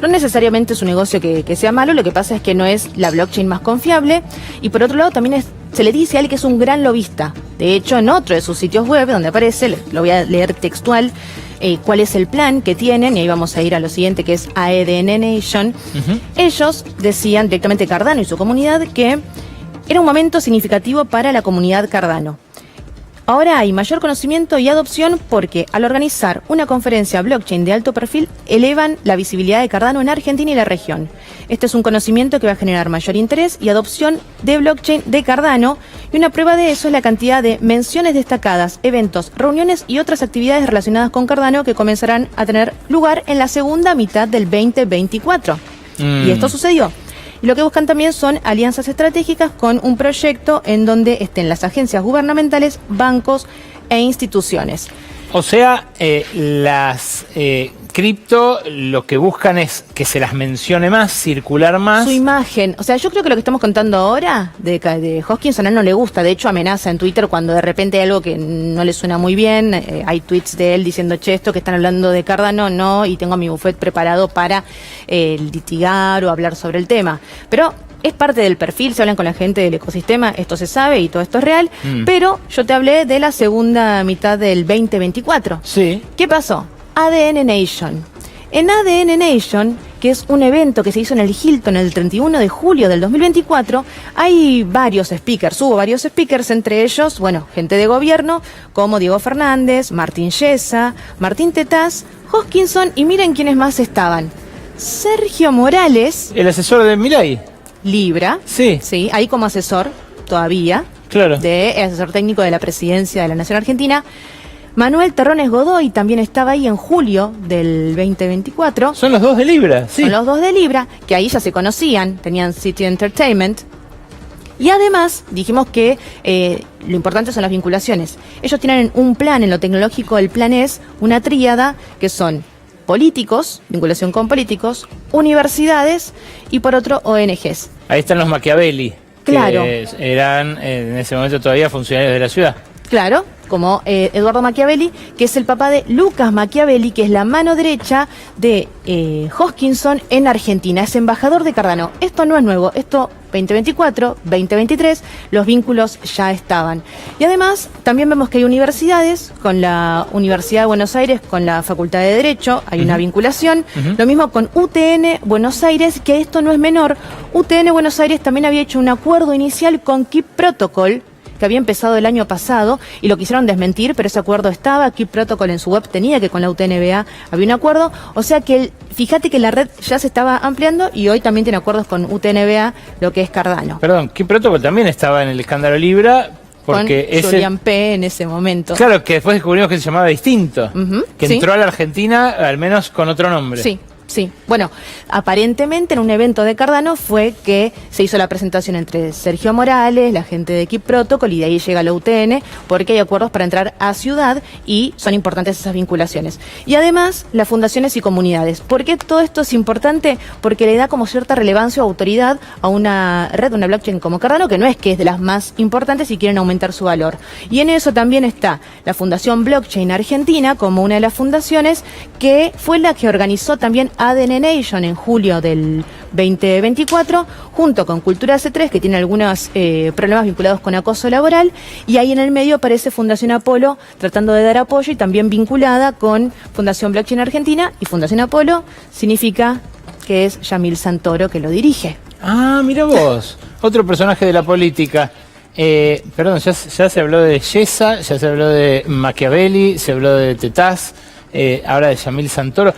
No necesariamente es un negocio que sea malo, lo que pasa es que no es la blockchain más confiable, y por otro lado también se le dice a él que es un gran lobista. De hecho, en otro de sus sitios web, donde aparece, lo voy a leer textual, cuál es el plan que tienen, y ahí vamos a ir a lo siguiente, que es AEDN Nation. Ellos decían directamente, Cardano y su comunidad, que era un momento significativo para la comunidad Cardano. Ahora hay mayor conocimiento y adopción porque al organizar una conferencia blockchain de alto perfil elevan la visibilidad de Cardano en Argentina y la región. Este es un conocimiento que va a generar mayor interés y adopción de blockchain de Cardano, y una prueba de eso es la cantidad de menciones destacadas, eventos, reuniones y otras actividades relacionadas con Cardano que comenzarán a tener lugar en la segunda mitad del 2024. Y esto sucedió. Y lo que buscan también son alianzas estratégicas con un proyecto en donde estén las agencias gubernamentales, bancos e instituciones. O sea, las cripto lo que buscan es que se las mencione más, circular más. Su imagen. O sea, yo creo que lo que estamos contando ahora de Hoskinson a él no le gusta. De hecho, amenaza en Twitter cuando de repente hay algo que no le suena muy bien. Hay tweets de él diciendo, che, esto que están hablando de Cardano, no, y tengo a mi buffet preparado para litigar o hablar sobre el tema. Pero es parte del perfil, se hablan con la gente del ecosistema, esto se sabe y todo esto es real, pero yo te hablé de la segunda mitad del 2024. Sí. ¿Qué pasó? ADN Nation. En ADN Nation, que es un evento que se hizo en el Hilton el 31 de julio del 2024, hay varios speakers, hubo varios speakers, entre ellos, bueno, gente de gobierno, como Diego Fernández, Martín Yesa, Martín Tetaz, Hoskinson, y miren quiénes más estaban. Sergio Morales, El asesor de Milei. Libra, Sí. sí, ahí como asesor todavía, Claro. de asesor técnico de la Presidencia de la Nación Argentina. Manuel Terrones Godoy también estaba ahí en julio del 2024. Son los dos de Libra, sí. Son los dos de Libra, que ahí ya se conocían, tenían City Entertainment. Y además dijimos que lo importante son las vinculaciones. Ellos tienen un plan en lo tecnológico, el plan es una tríada que son políticos, vinculación con políticos, universidades y por otro ONGs. Ahí están los Machiavelli. Claro. Que eran en ese momento todavía funcionarios de la ciudad. Claro, como Eduardo Machiavelli, que es el papá de Lucas Machiavelli, que es la mano derecha de Hoskinson en Argentina, es embajador de Cardano. Esto no es nuevo, esto 2024, 2023, los vínculos ya estaban. Y además, también vemos que hay universidades, con la Universidad de Buenos Aires, con la Facultad de Derecho, hay una vinculación. Lo mismo con UTN Buenos Aires, que esto no es menor. UTN Buenos Aires también había hecho un acuerdo inicial con Keep Protocol, que había empezado el año pasado y lo quisieron desmentir, pero ese acuerdo estaba. Keep Protocol en su web tenía que con la UTNBA había un acuerdo, o sea que fíjate que la red ya se estaba ampliando y hoy también tiene acuerdos con UTNBA, lo que es Cardano. Perdón, Keep Protocol también estaba en el escándalo Libra, porque con Julian P. en ese momento. Claro, que después descubrimos que se llamaba distinto, que sí. entró a la Argentina al menos con otro nombre. Sí, Sí, bueno, aparentemente en un evento de Cardano fue que se hizo la presentación entre Sergio Morales, la gente de Keep Protocol, y de ahí llega la UTN, porque hay acuerdos para entrar a Ciudad y son importantes esas vinculaciones. Y además, las fundaciones y comunidades. ¿Por qué todo esto es importante? Porque le da como cierta relevancia o autoridad a una red, una blockchain como Cardano, que no es que es de las más importantes y quieren aumentar su valor. Y en eso también está la Fundación Blockchain Argentina como una de las fundaciones que fue la que organizó también ADN Nation en julio del 2024, junto con Cultura C3, que tiene algunos problemas vinculados con acoso laboral, y ahí en el medio aparece Fundación Apolo tratando de dar apoyo y también vinculada con Fundación Blockchain Argentina, y Fundación Apolo significa que es Yamil Santoro que lo dirige. Ah, mira vos, otro personaje de la política. Perdón, ya se habló de Yesa, ya se habló de Machiavelli, se habló de Tetaz, ahora de Yamil Santoro.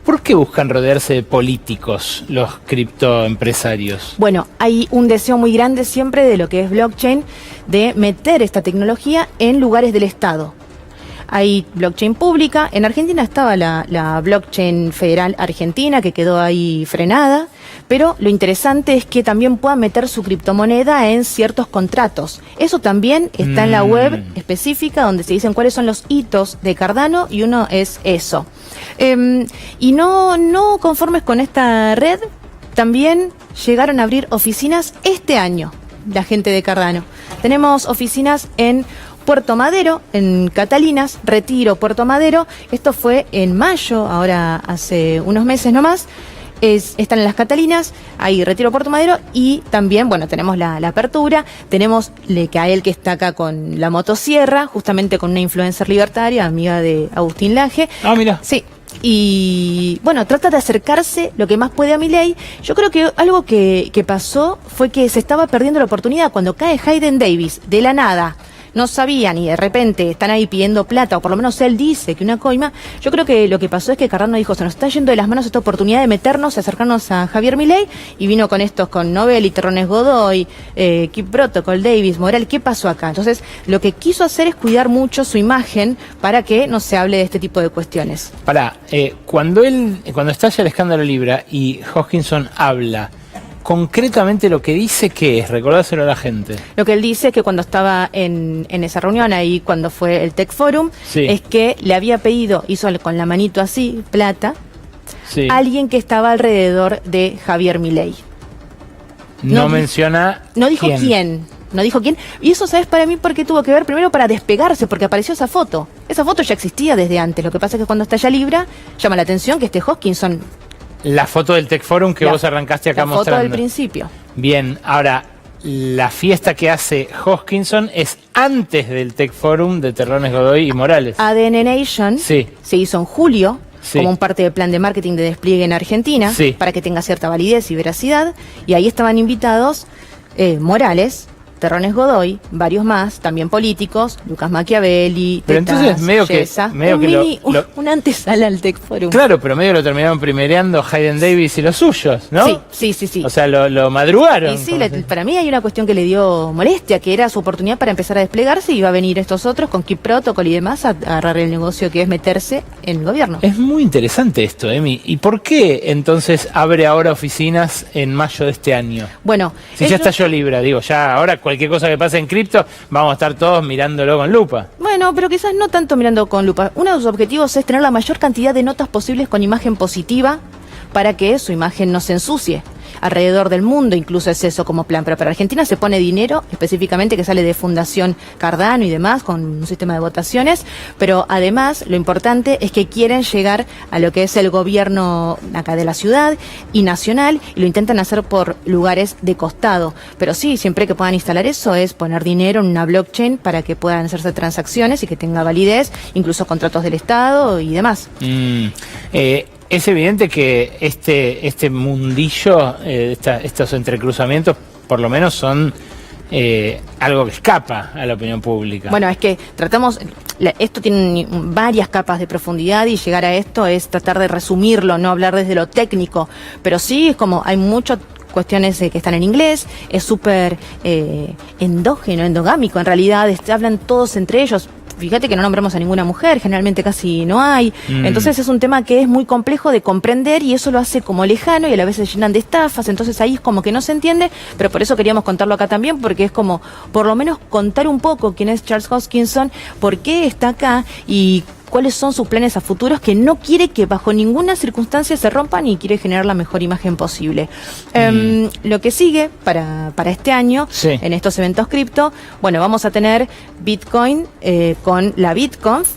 ¿Por qué buscan rodearse de políticos los criptoempresarios? Bueno, hay un deseo muy grande siempre de lo que es blockchain, de meter esta tecnología en lugares del Estado. Hay blockchain pública, en Argentina estaba la blockchain federal argentina que quedó ahí frenada, pero lo interesante es que también puedan meter su criptomoneda en ciertos contratos. Eso también está en la web específica donde se dicen cuáles son los hitos de Cardano y uno es eso. Y no conformes con esta red, también llegaron a abrir oficinas este año, la gente de Cardano. Tenemos oficinas en Puerto Madero, en Catalinas, Retiro, Puerto Madero. Esto fue en mayo, ahora hace unos meses nomás. Están en las Catalinas, ahí Retiro, Puerto Madero, y también, bueno, tenemos la apertura, tenemos Lecael, que está acá con la motosierra, justamente con una influencer libertaria, amiga de Agustín Laje. Ah, mira. Sí. Y bueno, trata de acercarse lo que más puede a Milei. Yo creo que algo que pasó fue que se estaba perdiendo la oportunidad cuando cae Hayden Davis de la nada. No sabían y de repente están ahí pidiendo plata, o por lo menos él dice que una coima. Yo creo que lo que pasó es que Cardano dijo, se nos está yendo de las manos esta oportunidad de meternos, de acercarnos a Javier Milei, y vino con estos, con Novelli, Terrones Godoy, Keep Protocol, Davis, Morel. ¿Qué pasó acá? Entonces, lo que quiso hacer es cuidar mucho su imagen para que no se hable de este tipo de cuestiones. Cuando estalla el escándalo Libra y Hoskinson habla, concretamente lo que dice, ¿qué es? Recordárselo a la gente. Lo que él dice es que cuando estaba en esa reunión, ahí cuando fue el Tech Forum, sí, es que le había pedido, hizo con la manito así, plata, sí, alguien que estaba alrededor de Javier Milei. No menciona No dijo quién. No dijo quién. Y eso, ¿sabes para mí por qué tuvo que ver? Primero para despegarse, porque apareció esa foto. Esa foto ya existía desde antes. Lo que pasa es que cuando estalla Libra, llama la atención que este Hoskinson... La foto del Tech Forum que vos arrancaste acá mostrando. La foto del principio. Bien, ahora, la fiesta que hace Hoskinson es antes del Tech Forum de Terrones Godoy y Morales. ADN Nation sí, se hizo en julio, sí, como un parte del plan de marketing de despliegue en Argentina, sí, para que tenga cierta validez y veracidad. Y ahí estaban invitados Morales, Terrones Godoy, varios más, también políticos, Lucas Machiavelli, pero Tetaz, entonces medio Yesa, que una antesala al Tech Forum. Claro, pero medio lo terminaron primereando Hayden Davis y los suyos, ¿no? Sí. O sea, lo madrugaron. Y sí, para mí hay una cuestión que le dio molestia, que era su oportunidad para empezar a desplegarse, y iba a venir estos otros con Keep Protocol y demás a agarrar el negocio que es meterse en el gobierno. Es muy interesante esto, Emi. ¿Y por qué entonces abre ahora oficinas en mayo de este año? Bueno, si ya estalló Libra, digo, ya ahora cualquier cosa que pase en cripto, vamos a estar todos mirándolo con lupa. Bueno, pero quizás no tanto mirando con lupa. Uno de sus objetivos es tener la mayor cantidad de notas posibles con imagen positiva para que su imagen no se ensucie. Alrededor del mundo incluso es eso como plan, pero para Argentina se pone dinero específicamente que sale de Fundación Cardano y demás, con un sistema de votaciones, pero además lo importante es que quieren llegar a lo que es el gobierno acá de la ciudad y nacional, y lo intentan hacer por lugares de costado, pero sí, siempre que puedan instalar eso es poner dinero en una blockchain para que puedan hacerse transacciones y que tenga validez, incluso contratos del Estado y demás. Es evidente que este mundillo, estos entrecruzamientos, por lo menos son algo que escapa a la opinión pública. Bueno, es que tratamos, esto tiene varias capas de profundidad, y llegar a esto es tratar de resumirlo, no hablar desde lo técnico, pero sí es como hay muchas cuestiones que están en inglés, es súper endógeno, endogámico en realidad, hablan todos entre ellos. fíjate que no nombramos a ninguna mujer, generalmente casi no hay. Entonces es un tema que es muy complejo de comprender y eso lo hace como lejano y a la vez se llenan de estafas, entonces ahí es como que no se entiende, pero por eso queríamos contarlo acá también, porque es como, por lo menos contar un poco quién es Charles Hoskinson, por qué está acá y cuáles son sus planes a futuros, que no quiere que bajo ninguna circunstancia se rompan y quiere generar la mejor imagen posible. Lo que sigue para este año, sí, en estos eventos cripto, bueno, vamos a tener Bitcoin con la BitConf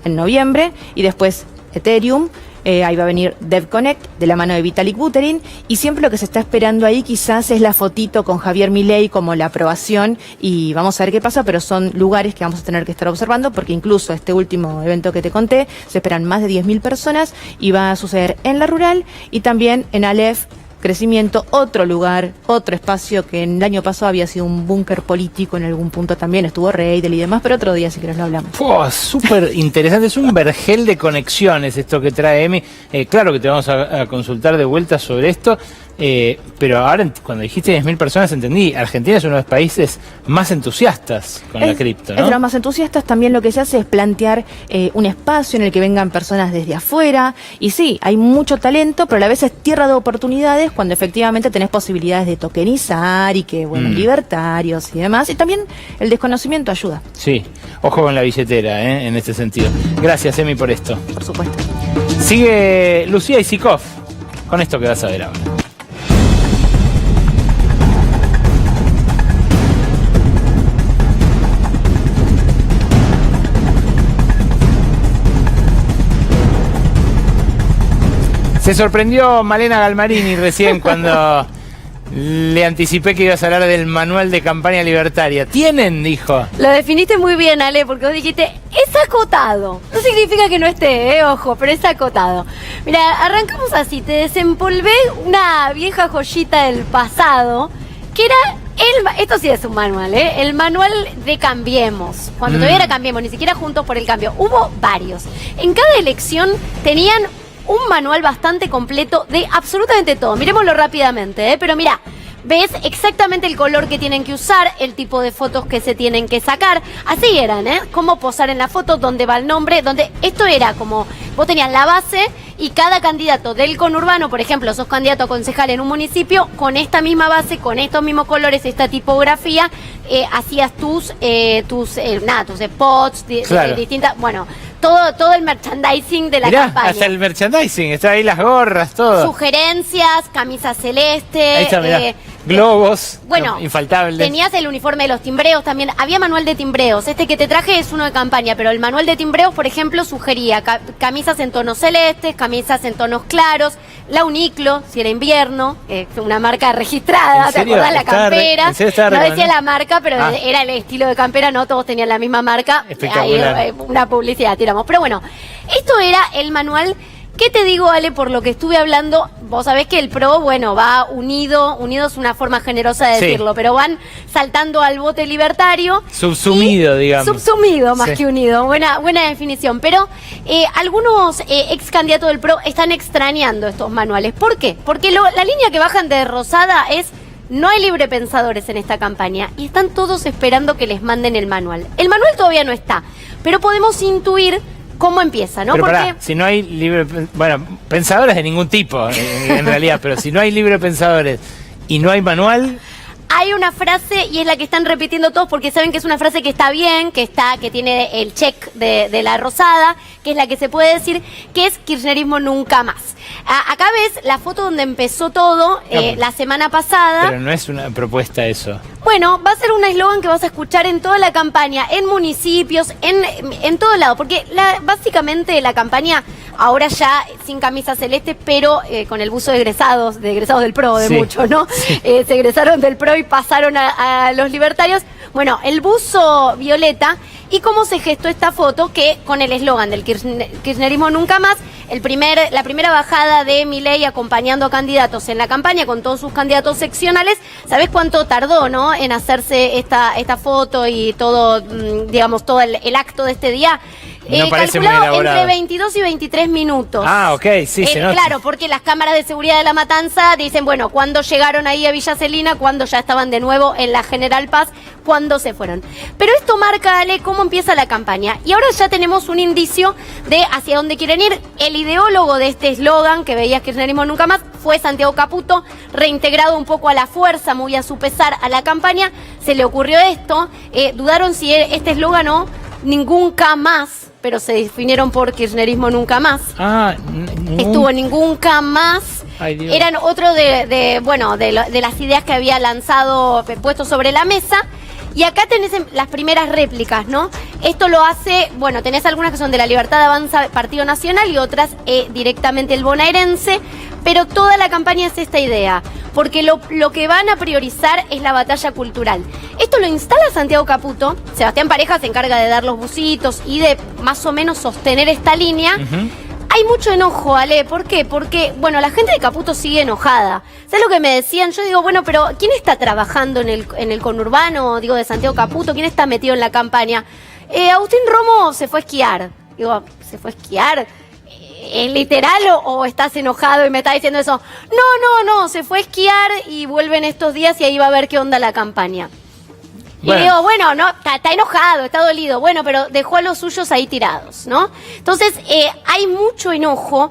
en noviembre y después Ethereum. Ahí va a venir DevConnect de la mano de Vitalik Buterin y siempre lo que se está esperando ahí quizás es la fotito con Javier Milei como la aprobación y vamos a ver qué pasa, pero son lugares que vamos a tener que estar observando porque incluso este último evento que te conté se esperan más de 10.000 personas y va a suceder en la rural y también en Aleph, crecimiento, otro lugar, otro espacio que en el año pasado había sido un búnker político en algún punto también, estuvo Reidel y demás, pero otro día si querés lo hablamos. Súper interesante, es un vergel de conexiones esto que trae Emi. Claro que te vamos a consultar de vuelta sobre esto, pero ahora cuando dijiste 10.000 personas entendí, Argentina es uno de los países más entusiastas con la cripto, ¿no? Es de los más entusiastas, también lo que se hace es plantear un espacio en el que vengan personas desde afuera, y sí, hay mucho talento, pero a la vez es tierra de oportunidades cuando efectivamente tenés posibilidades de tokenizar y que, bueno, libertarios y demás, y también el desconocimiento ayuda. Sí, ojo con la billetera, en este sentido. Gracias, Emi, por esto. Por supuesto. Sigue Lucía Isikoff con esto que vas a ver ahora. Se sorprendió Malena Galmarini recién cuando le anticipé que ibas a hablar del manual de campaña libertaria. ¿Tienen? Dijo. Lo definiste muy bien, Ale, porque vos dijiste, es acotado. No significa que no esté, ojo, pero es acotado. Mira, arrancamos así, te desempolvé una vieja joyita del pasado, que era esto sí es un manual, el manual de Cambiemos. Cuando todavía era Cambiemos, ni siquiera Juntos por el Cambio. Hubo varios. En cada elección tenían un manual bastante completo de absolutamente todo. Miremoslo rápidamente, pero mira, ves exactamente el color que tienen que usar, el tipo de fotos que se tienen que sacar. Así eran, cómo posar en la foto, dónde va el nombre, donde esto era como, vos tenías la base y cada candidato del conurbano, por ejemplo, sos candidato a concejal en un municipio, con esta misma base, con estos mismos colores, esta tipografía, hacías tus spots, claro, distintas, bueno, todo el merchandising de la campaña. Hasta el merchandising, está ahí las gorras, todo. Sugerencias, camisa celeste. Ahí está, mirá. Globos, bueno, infaltables. Tenías el uniforme de los timbreos también. Había manual de timbreos. Este que te traje es uno de campaña, pero el manual de timbreos, por ejemplo, sugería camisas en tonos celestes, camisas en tonos claros, la Uniclo, si era invierno, una marca registrada, ¿te acordás? La campera. No decía la marca, pero era el estilo de campera, no todos tenían la misma marca. Espectacular. Ahí, una publicidad tiramos. Pero bueno, esto era el manual. ¿Qué te digo, Ale, por lo que estuve hablando? Vos sabés que el PRO, bueno, va unido es una forma generosa de decirlo, pero van saltando al bote libertario. Subsumido, digamos. Subsumido más que unido, buena definición. Pero algunos ex candidatos del PRO están extrañando estos manuales. ¿Por qué? Porque la línea que bajan de Rosada es: no hay librepensadores en esta campaña y están todos esperando que les manden el manual. El manual todavía no está, pero podemos intuir cómo empieza, ¿no? Pero porque pará, si no hay pensadores de ningún tipo, en realidad, pero si no hay pensadores y no hay manual. Hay una frase, y es la que están repitiendo todos porque saben que es una frase que está bien, que tiene el check de la Rosada, que es la que se puede decir, que es kirchnerismo nunca más. Acá ves la foto donde empezó todo la semana pasada. Pero no es una propuesta eso. Bueno, va a ser un eslogan que vas a escuchar en toda la campaña, en municipios, en todo llado, porque básicamente la campaña ahora ya sin camisa celeste, pero con el buzo de egresados del PRO, de muchos, ¿no? Sí. Se egresaron del PRO y pasaron a los libertarios. Bueno, el buzo violeta. ¿Y cómo se gestó esta foto? Que con el eslogan del kirchnerismo nunca más, la primera bajada de Milei acompañando a candidatos en la campaña con todos sus candidatos seccionales. ¿Sabés cuánto tardó, no? En hacerse esta foto y todo, digamos, todo el acto de este día. No parece muy calculado elaborado. entre 22 y 23 minutos. Ah, ok, sí, se nota. Claro, porque las cámaras de seguridad de La Matanza dicen, bueno, cuando llegaron ahí a Villa Celina, cuando ya estaban de nuevo en la General Paz, cuando se fueron. Pero esto marca, Ale, cómo empieza la campaña. Y ahora ya tenemos un indicio de hacia dónde quieren ir. El ideólogo de este eslogan, que veías kirchnerismo nunca más, fue Santiago Caputo, reintegrado un poco a la fuerza, muy a su pesar, a la campaña. Se le ocurrió esto, dudaron si este eslogan o ningún K más, pero se definieron por kirchnerismo nunca más. Ah, Estuvo ningún K más. Ay, Dios. Eran otro de las ideas que había lanzado, puesto sobre la mesa. Y acá tenés las primeras réplicas, ¿no? Esto lo hace, bueno, tenés algunas que son de La Libertad Avanza, Partido Nacional, y otras directamente el bonaerense, pero toda la campaña es esta idea, porque lo que van a priorizar es la batalla cultural. Esto lo instala Santiago Caputo, Sebastián Pareja se encarga de dar los busitos y de más o menos sostener esta línea. Hay mucho enojo, Ale. ¿Por qué? Porque, bueno, la gente de Caputo sigue enojada. ¿Sabes lo que me decían? Yo digo, bueno, pero ¿quién está trabajando en el conurbano, digo, de Santiago Caputo? ¿Quién está metido en la campaña? Agustín Romo se fue a esquiar. Digo, ¿se fue a esquiar? ¿Es literal o estás enojado y me estás diciendo eso? No, se fue a esquiar y vuelven estos días y ahí va a ver qué onda la campaña. Bueno. Y digo, bueno, no, está enojado, está dolido, bueno, pero dejó a los suyos ahí tirados, ¿no? Entonces, hay mucho enojo,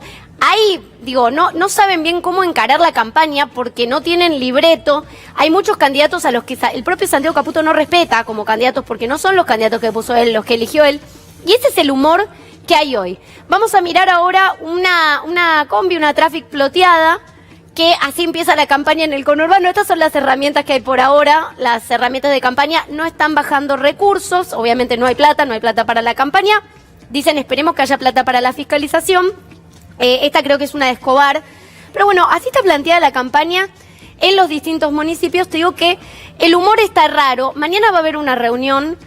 no saben bien cómo encarar la campaña porque no tienen libreto. Hay muchos candidatos a los que el propio Santiago Caputo no respeta como candidatos porque no son los candidatos que puso él, los que eligió él. Y ese es el humor que hay hoy. Vamos a mirar ahora una combi, una traffic ploteada, que así empieza la campaña en el conurbano. Estas son las herramientas que hay por ahora. Las herramientas de campaña no están bajando recursos. Obviamente no hay plata para la campaña. Dicen, esperemos que haya plata para la fiscalización. Esta creo que es una de Escobar. Pero bueno, así está planteada la campaña en los distintos municipios. Te digo que el humor está raro. Mañana va a haber una reunión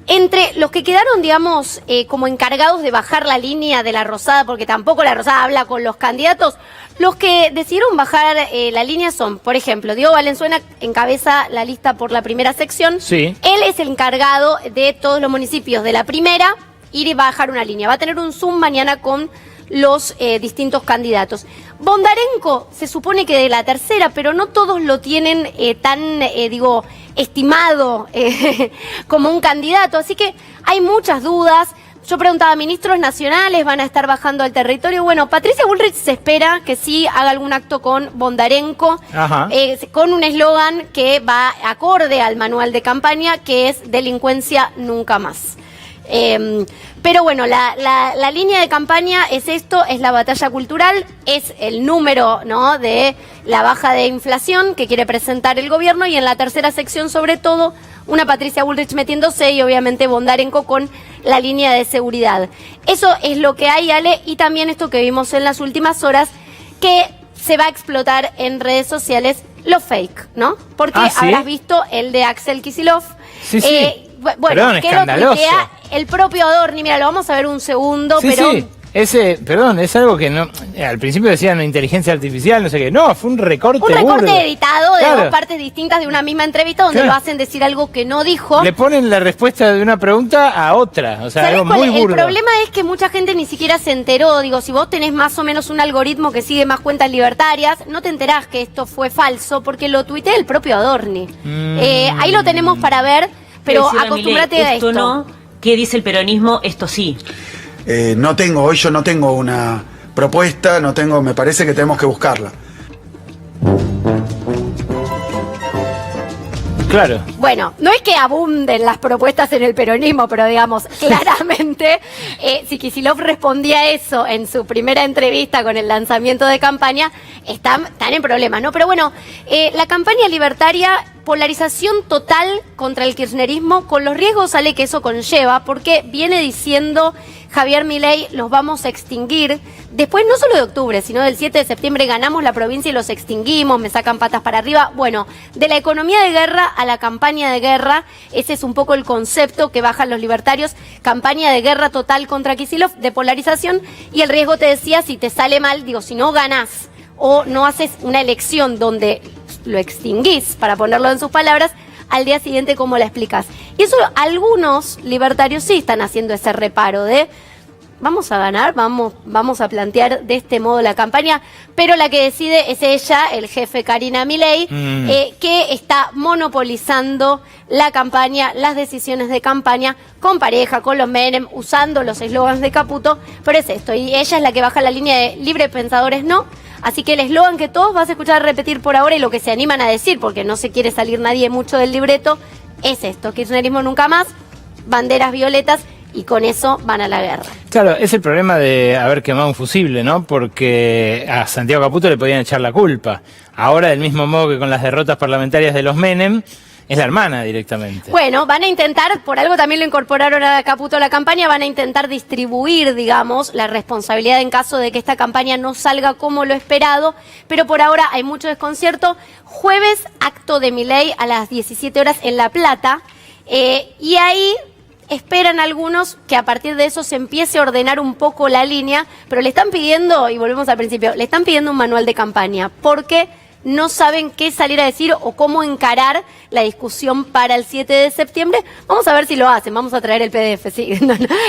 entre los que quedaron, digamos, como encargados de bajar la línea de la Rosada, porque tampoco la Rosada habla con los candidatos. Los que decidieron bajar la línea son, por ejemplo, Diego Valenzuela encabeza la lista por la primera sección. Sí. Él es el encargado de todos los municipios de la primera, ir y bajar una línea. Va a tener un Zoom mañana con los distintos candidatos. Bondarenko se supone que de la tercera, pero no todos lo tienen tan, estimado como un candidato. Así que hay muchas dudas. Yo preguntaba, ¿ministros nacionales van a estar bajando al territorio? Bueno, Patricia Bullrich se espera que sí haga algún acto con Bondarenko, con un eslogan que va acorde al manual de campaña, que es delincuencia nunca más. Pero bueno, la línea de campaña es esto, es la batalla cultural, es el número, ¿no?, de la baja de inflación que quiere presentar el gobierno, y en la tercera sección, sobre todo, una Patricia Bullrich metiéndose y obviamente Bondarenko con la línea de seguridad. Eso es lo que hay, Ale, y también esto que vimos en las últimas horas, que se va a explotar en redes sociales lo fake, ¿no? Porque ¿sí? habrás visto el de Axel Kicillof. Sí, sí. Bueno, Perdón, que lo escandaloso. tuitea el propio Adorni. Mira, lo vamos a ver un segundo, Sí, pero... sí. Es algo que no. Al principio decían inteligencia artificial, no sé qué. No, fue un recorte. Un recorte burdo. editado de Claro. dos partes distintas de una misma entrevista donde Claro. lo hacen decir algo que no dijo. Le ponen la respuesta de una pregunta a otra. O sea, ¿Sabés algo cuál muy es? burdo. El problema es que mucha gente ni siquiera se enteró. Digo, si vos tenés más o menos un algoritmo que sigue más cuentas libertarias, no te enterás que esto fue falso porque lo tuitea el propio Adorni. Ahí lo tenemos para ver, pero Decirle a acostúmbrate Milei, a esto. No, ¿qué dice el peronismo? Esto sí. Hoy yo no tengo una propuesta, me parece que tenemos que buscarla. Claro. Bueno, no es que abunden las propuestas en el peronismo, pero digamos, claramente, si Kicillof respondía eso en su primera entrevista con el lanzamiento de campaña, están en problemas, ¿no? Pero bueno, la campaña libertaria, polarización total contra el kirchnerismo, con los riesgos, Ale, que eso conlleva, porque viene diciendo Javier Milei, los vamos a extinguir. Después, no solo de octubre, sino del 7 de septiembre, ganamos la provincia y los extinguimos, me sacan patas para arriba. Bueno, de la economía de guerra a la campaña de guerra, ese es un poco el concepto que bajan los libertarios. Campaña de guerra total contra Kicillof, de polarización, y el riesgo, te decía, si te sale mal, digo, si no ganás o no haces una elección donde lo extinguís, para ponerlo en sus palabras, al día siguiente, ¿cómo la explicas? Y eso algunos libertarios sí están haciendo ese reparo de vamos a ganar, vamos a plantear de este modo la campaña, pero la que decide es ella, el jefe Karina Milei, que está monopolizando la campaña, las decisiones de campaña, con pareja, con los Menem, usando los eslogans de Caputo, pero es esto, y ella es la que baja la línea de libre pensadores no, así que el eslogan que todos vas a escuchar repetir por ahora y lo que se animan a decir, porque no se quiere salir nadie mucho del libreto, es esto, kirchnerismo nunca más, banderas violetas, y con eso van a la guerra. Claro, es el problema de haber quemado un fusible, ¿no? Porque a Santiago Caputo le podían echar la culpa. Ahora, del mismo modo que con las derrotas parlamentarias de los Menem, es la hermana directamente. Bueno, van a intentar, por algo también lo incorporaron a Caputo a la campaña, van a intentar distribuir, digamos, la responsabilidad en caso de que esta campaña no salga como lo esperado, pero por ahora hay mucho desconcierto. Jueves, acto de Milei a las 17 horas en La Plata, y ahí esperan algunos que a partir de eso se empiece a ordenar un poco la línea, pero le están pidiendo, y volvemos al principio, le están pidiendo un manual de campaña, porque no saben qué salir a decir o cómo encarar la discusión para el 7 de septiembre. Vamos a ver si lo hacen, vamos a traer el PDF, sí,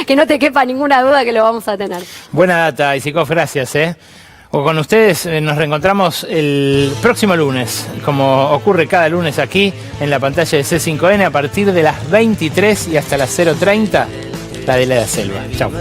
que no te quepa ninguna duda que lo vamos a tener. Buena data, Isikov, gracias, O con ustedes nos reencontramos el próximo lunes, como ocurre cada lunes aquí en la pantalla de C5N, a partir de las 23 y hasta las 0:30, la de la selva. Chao.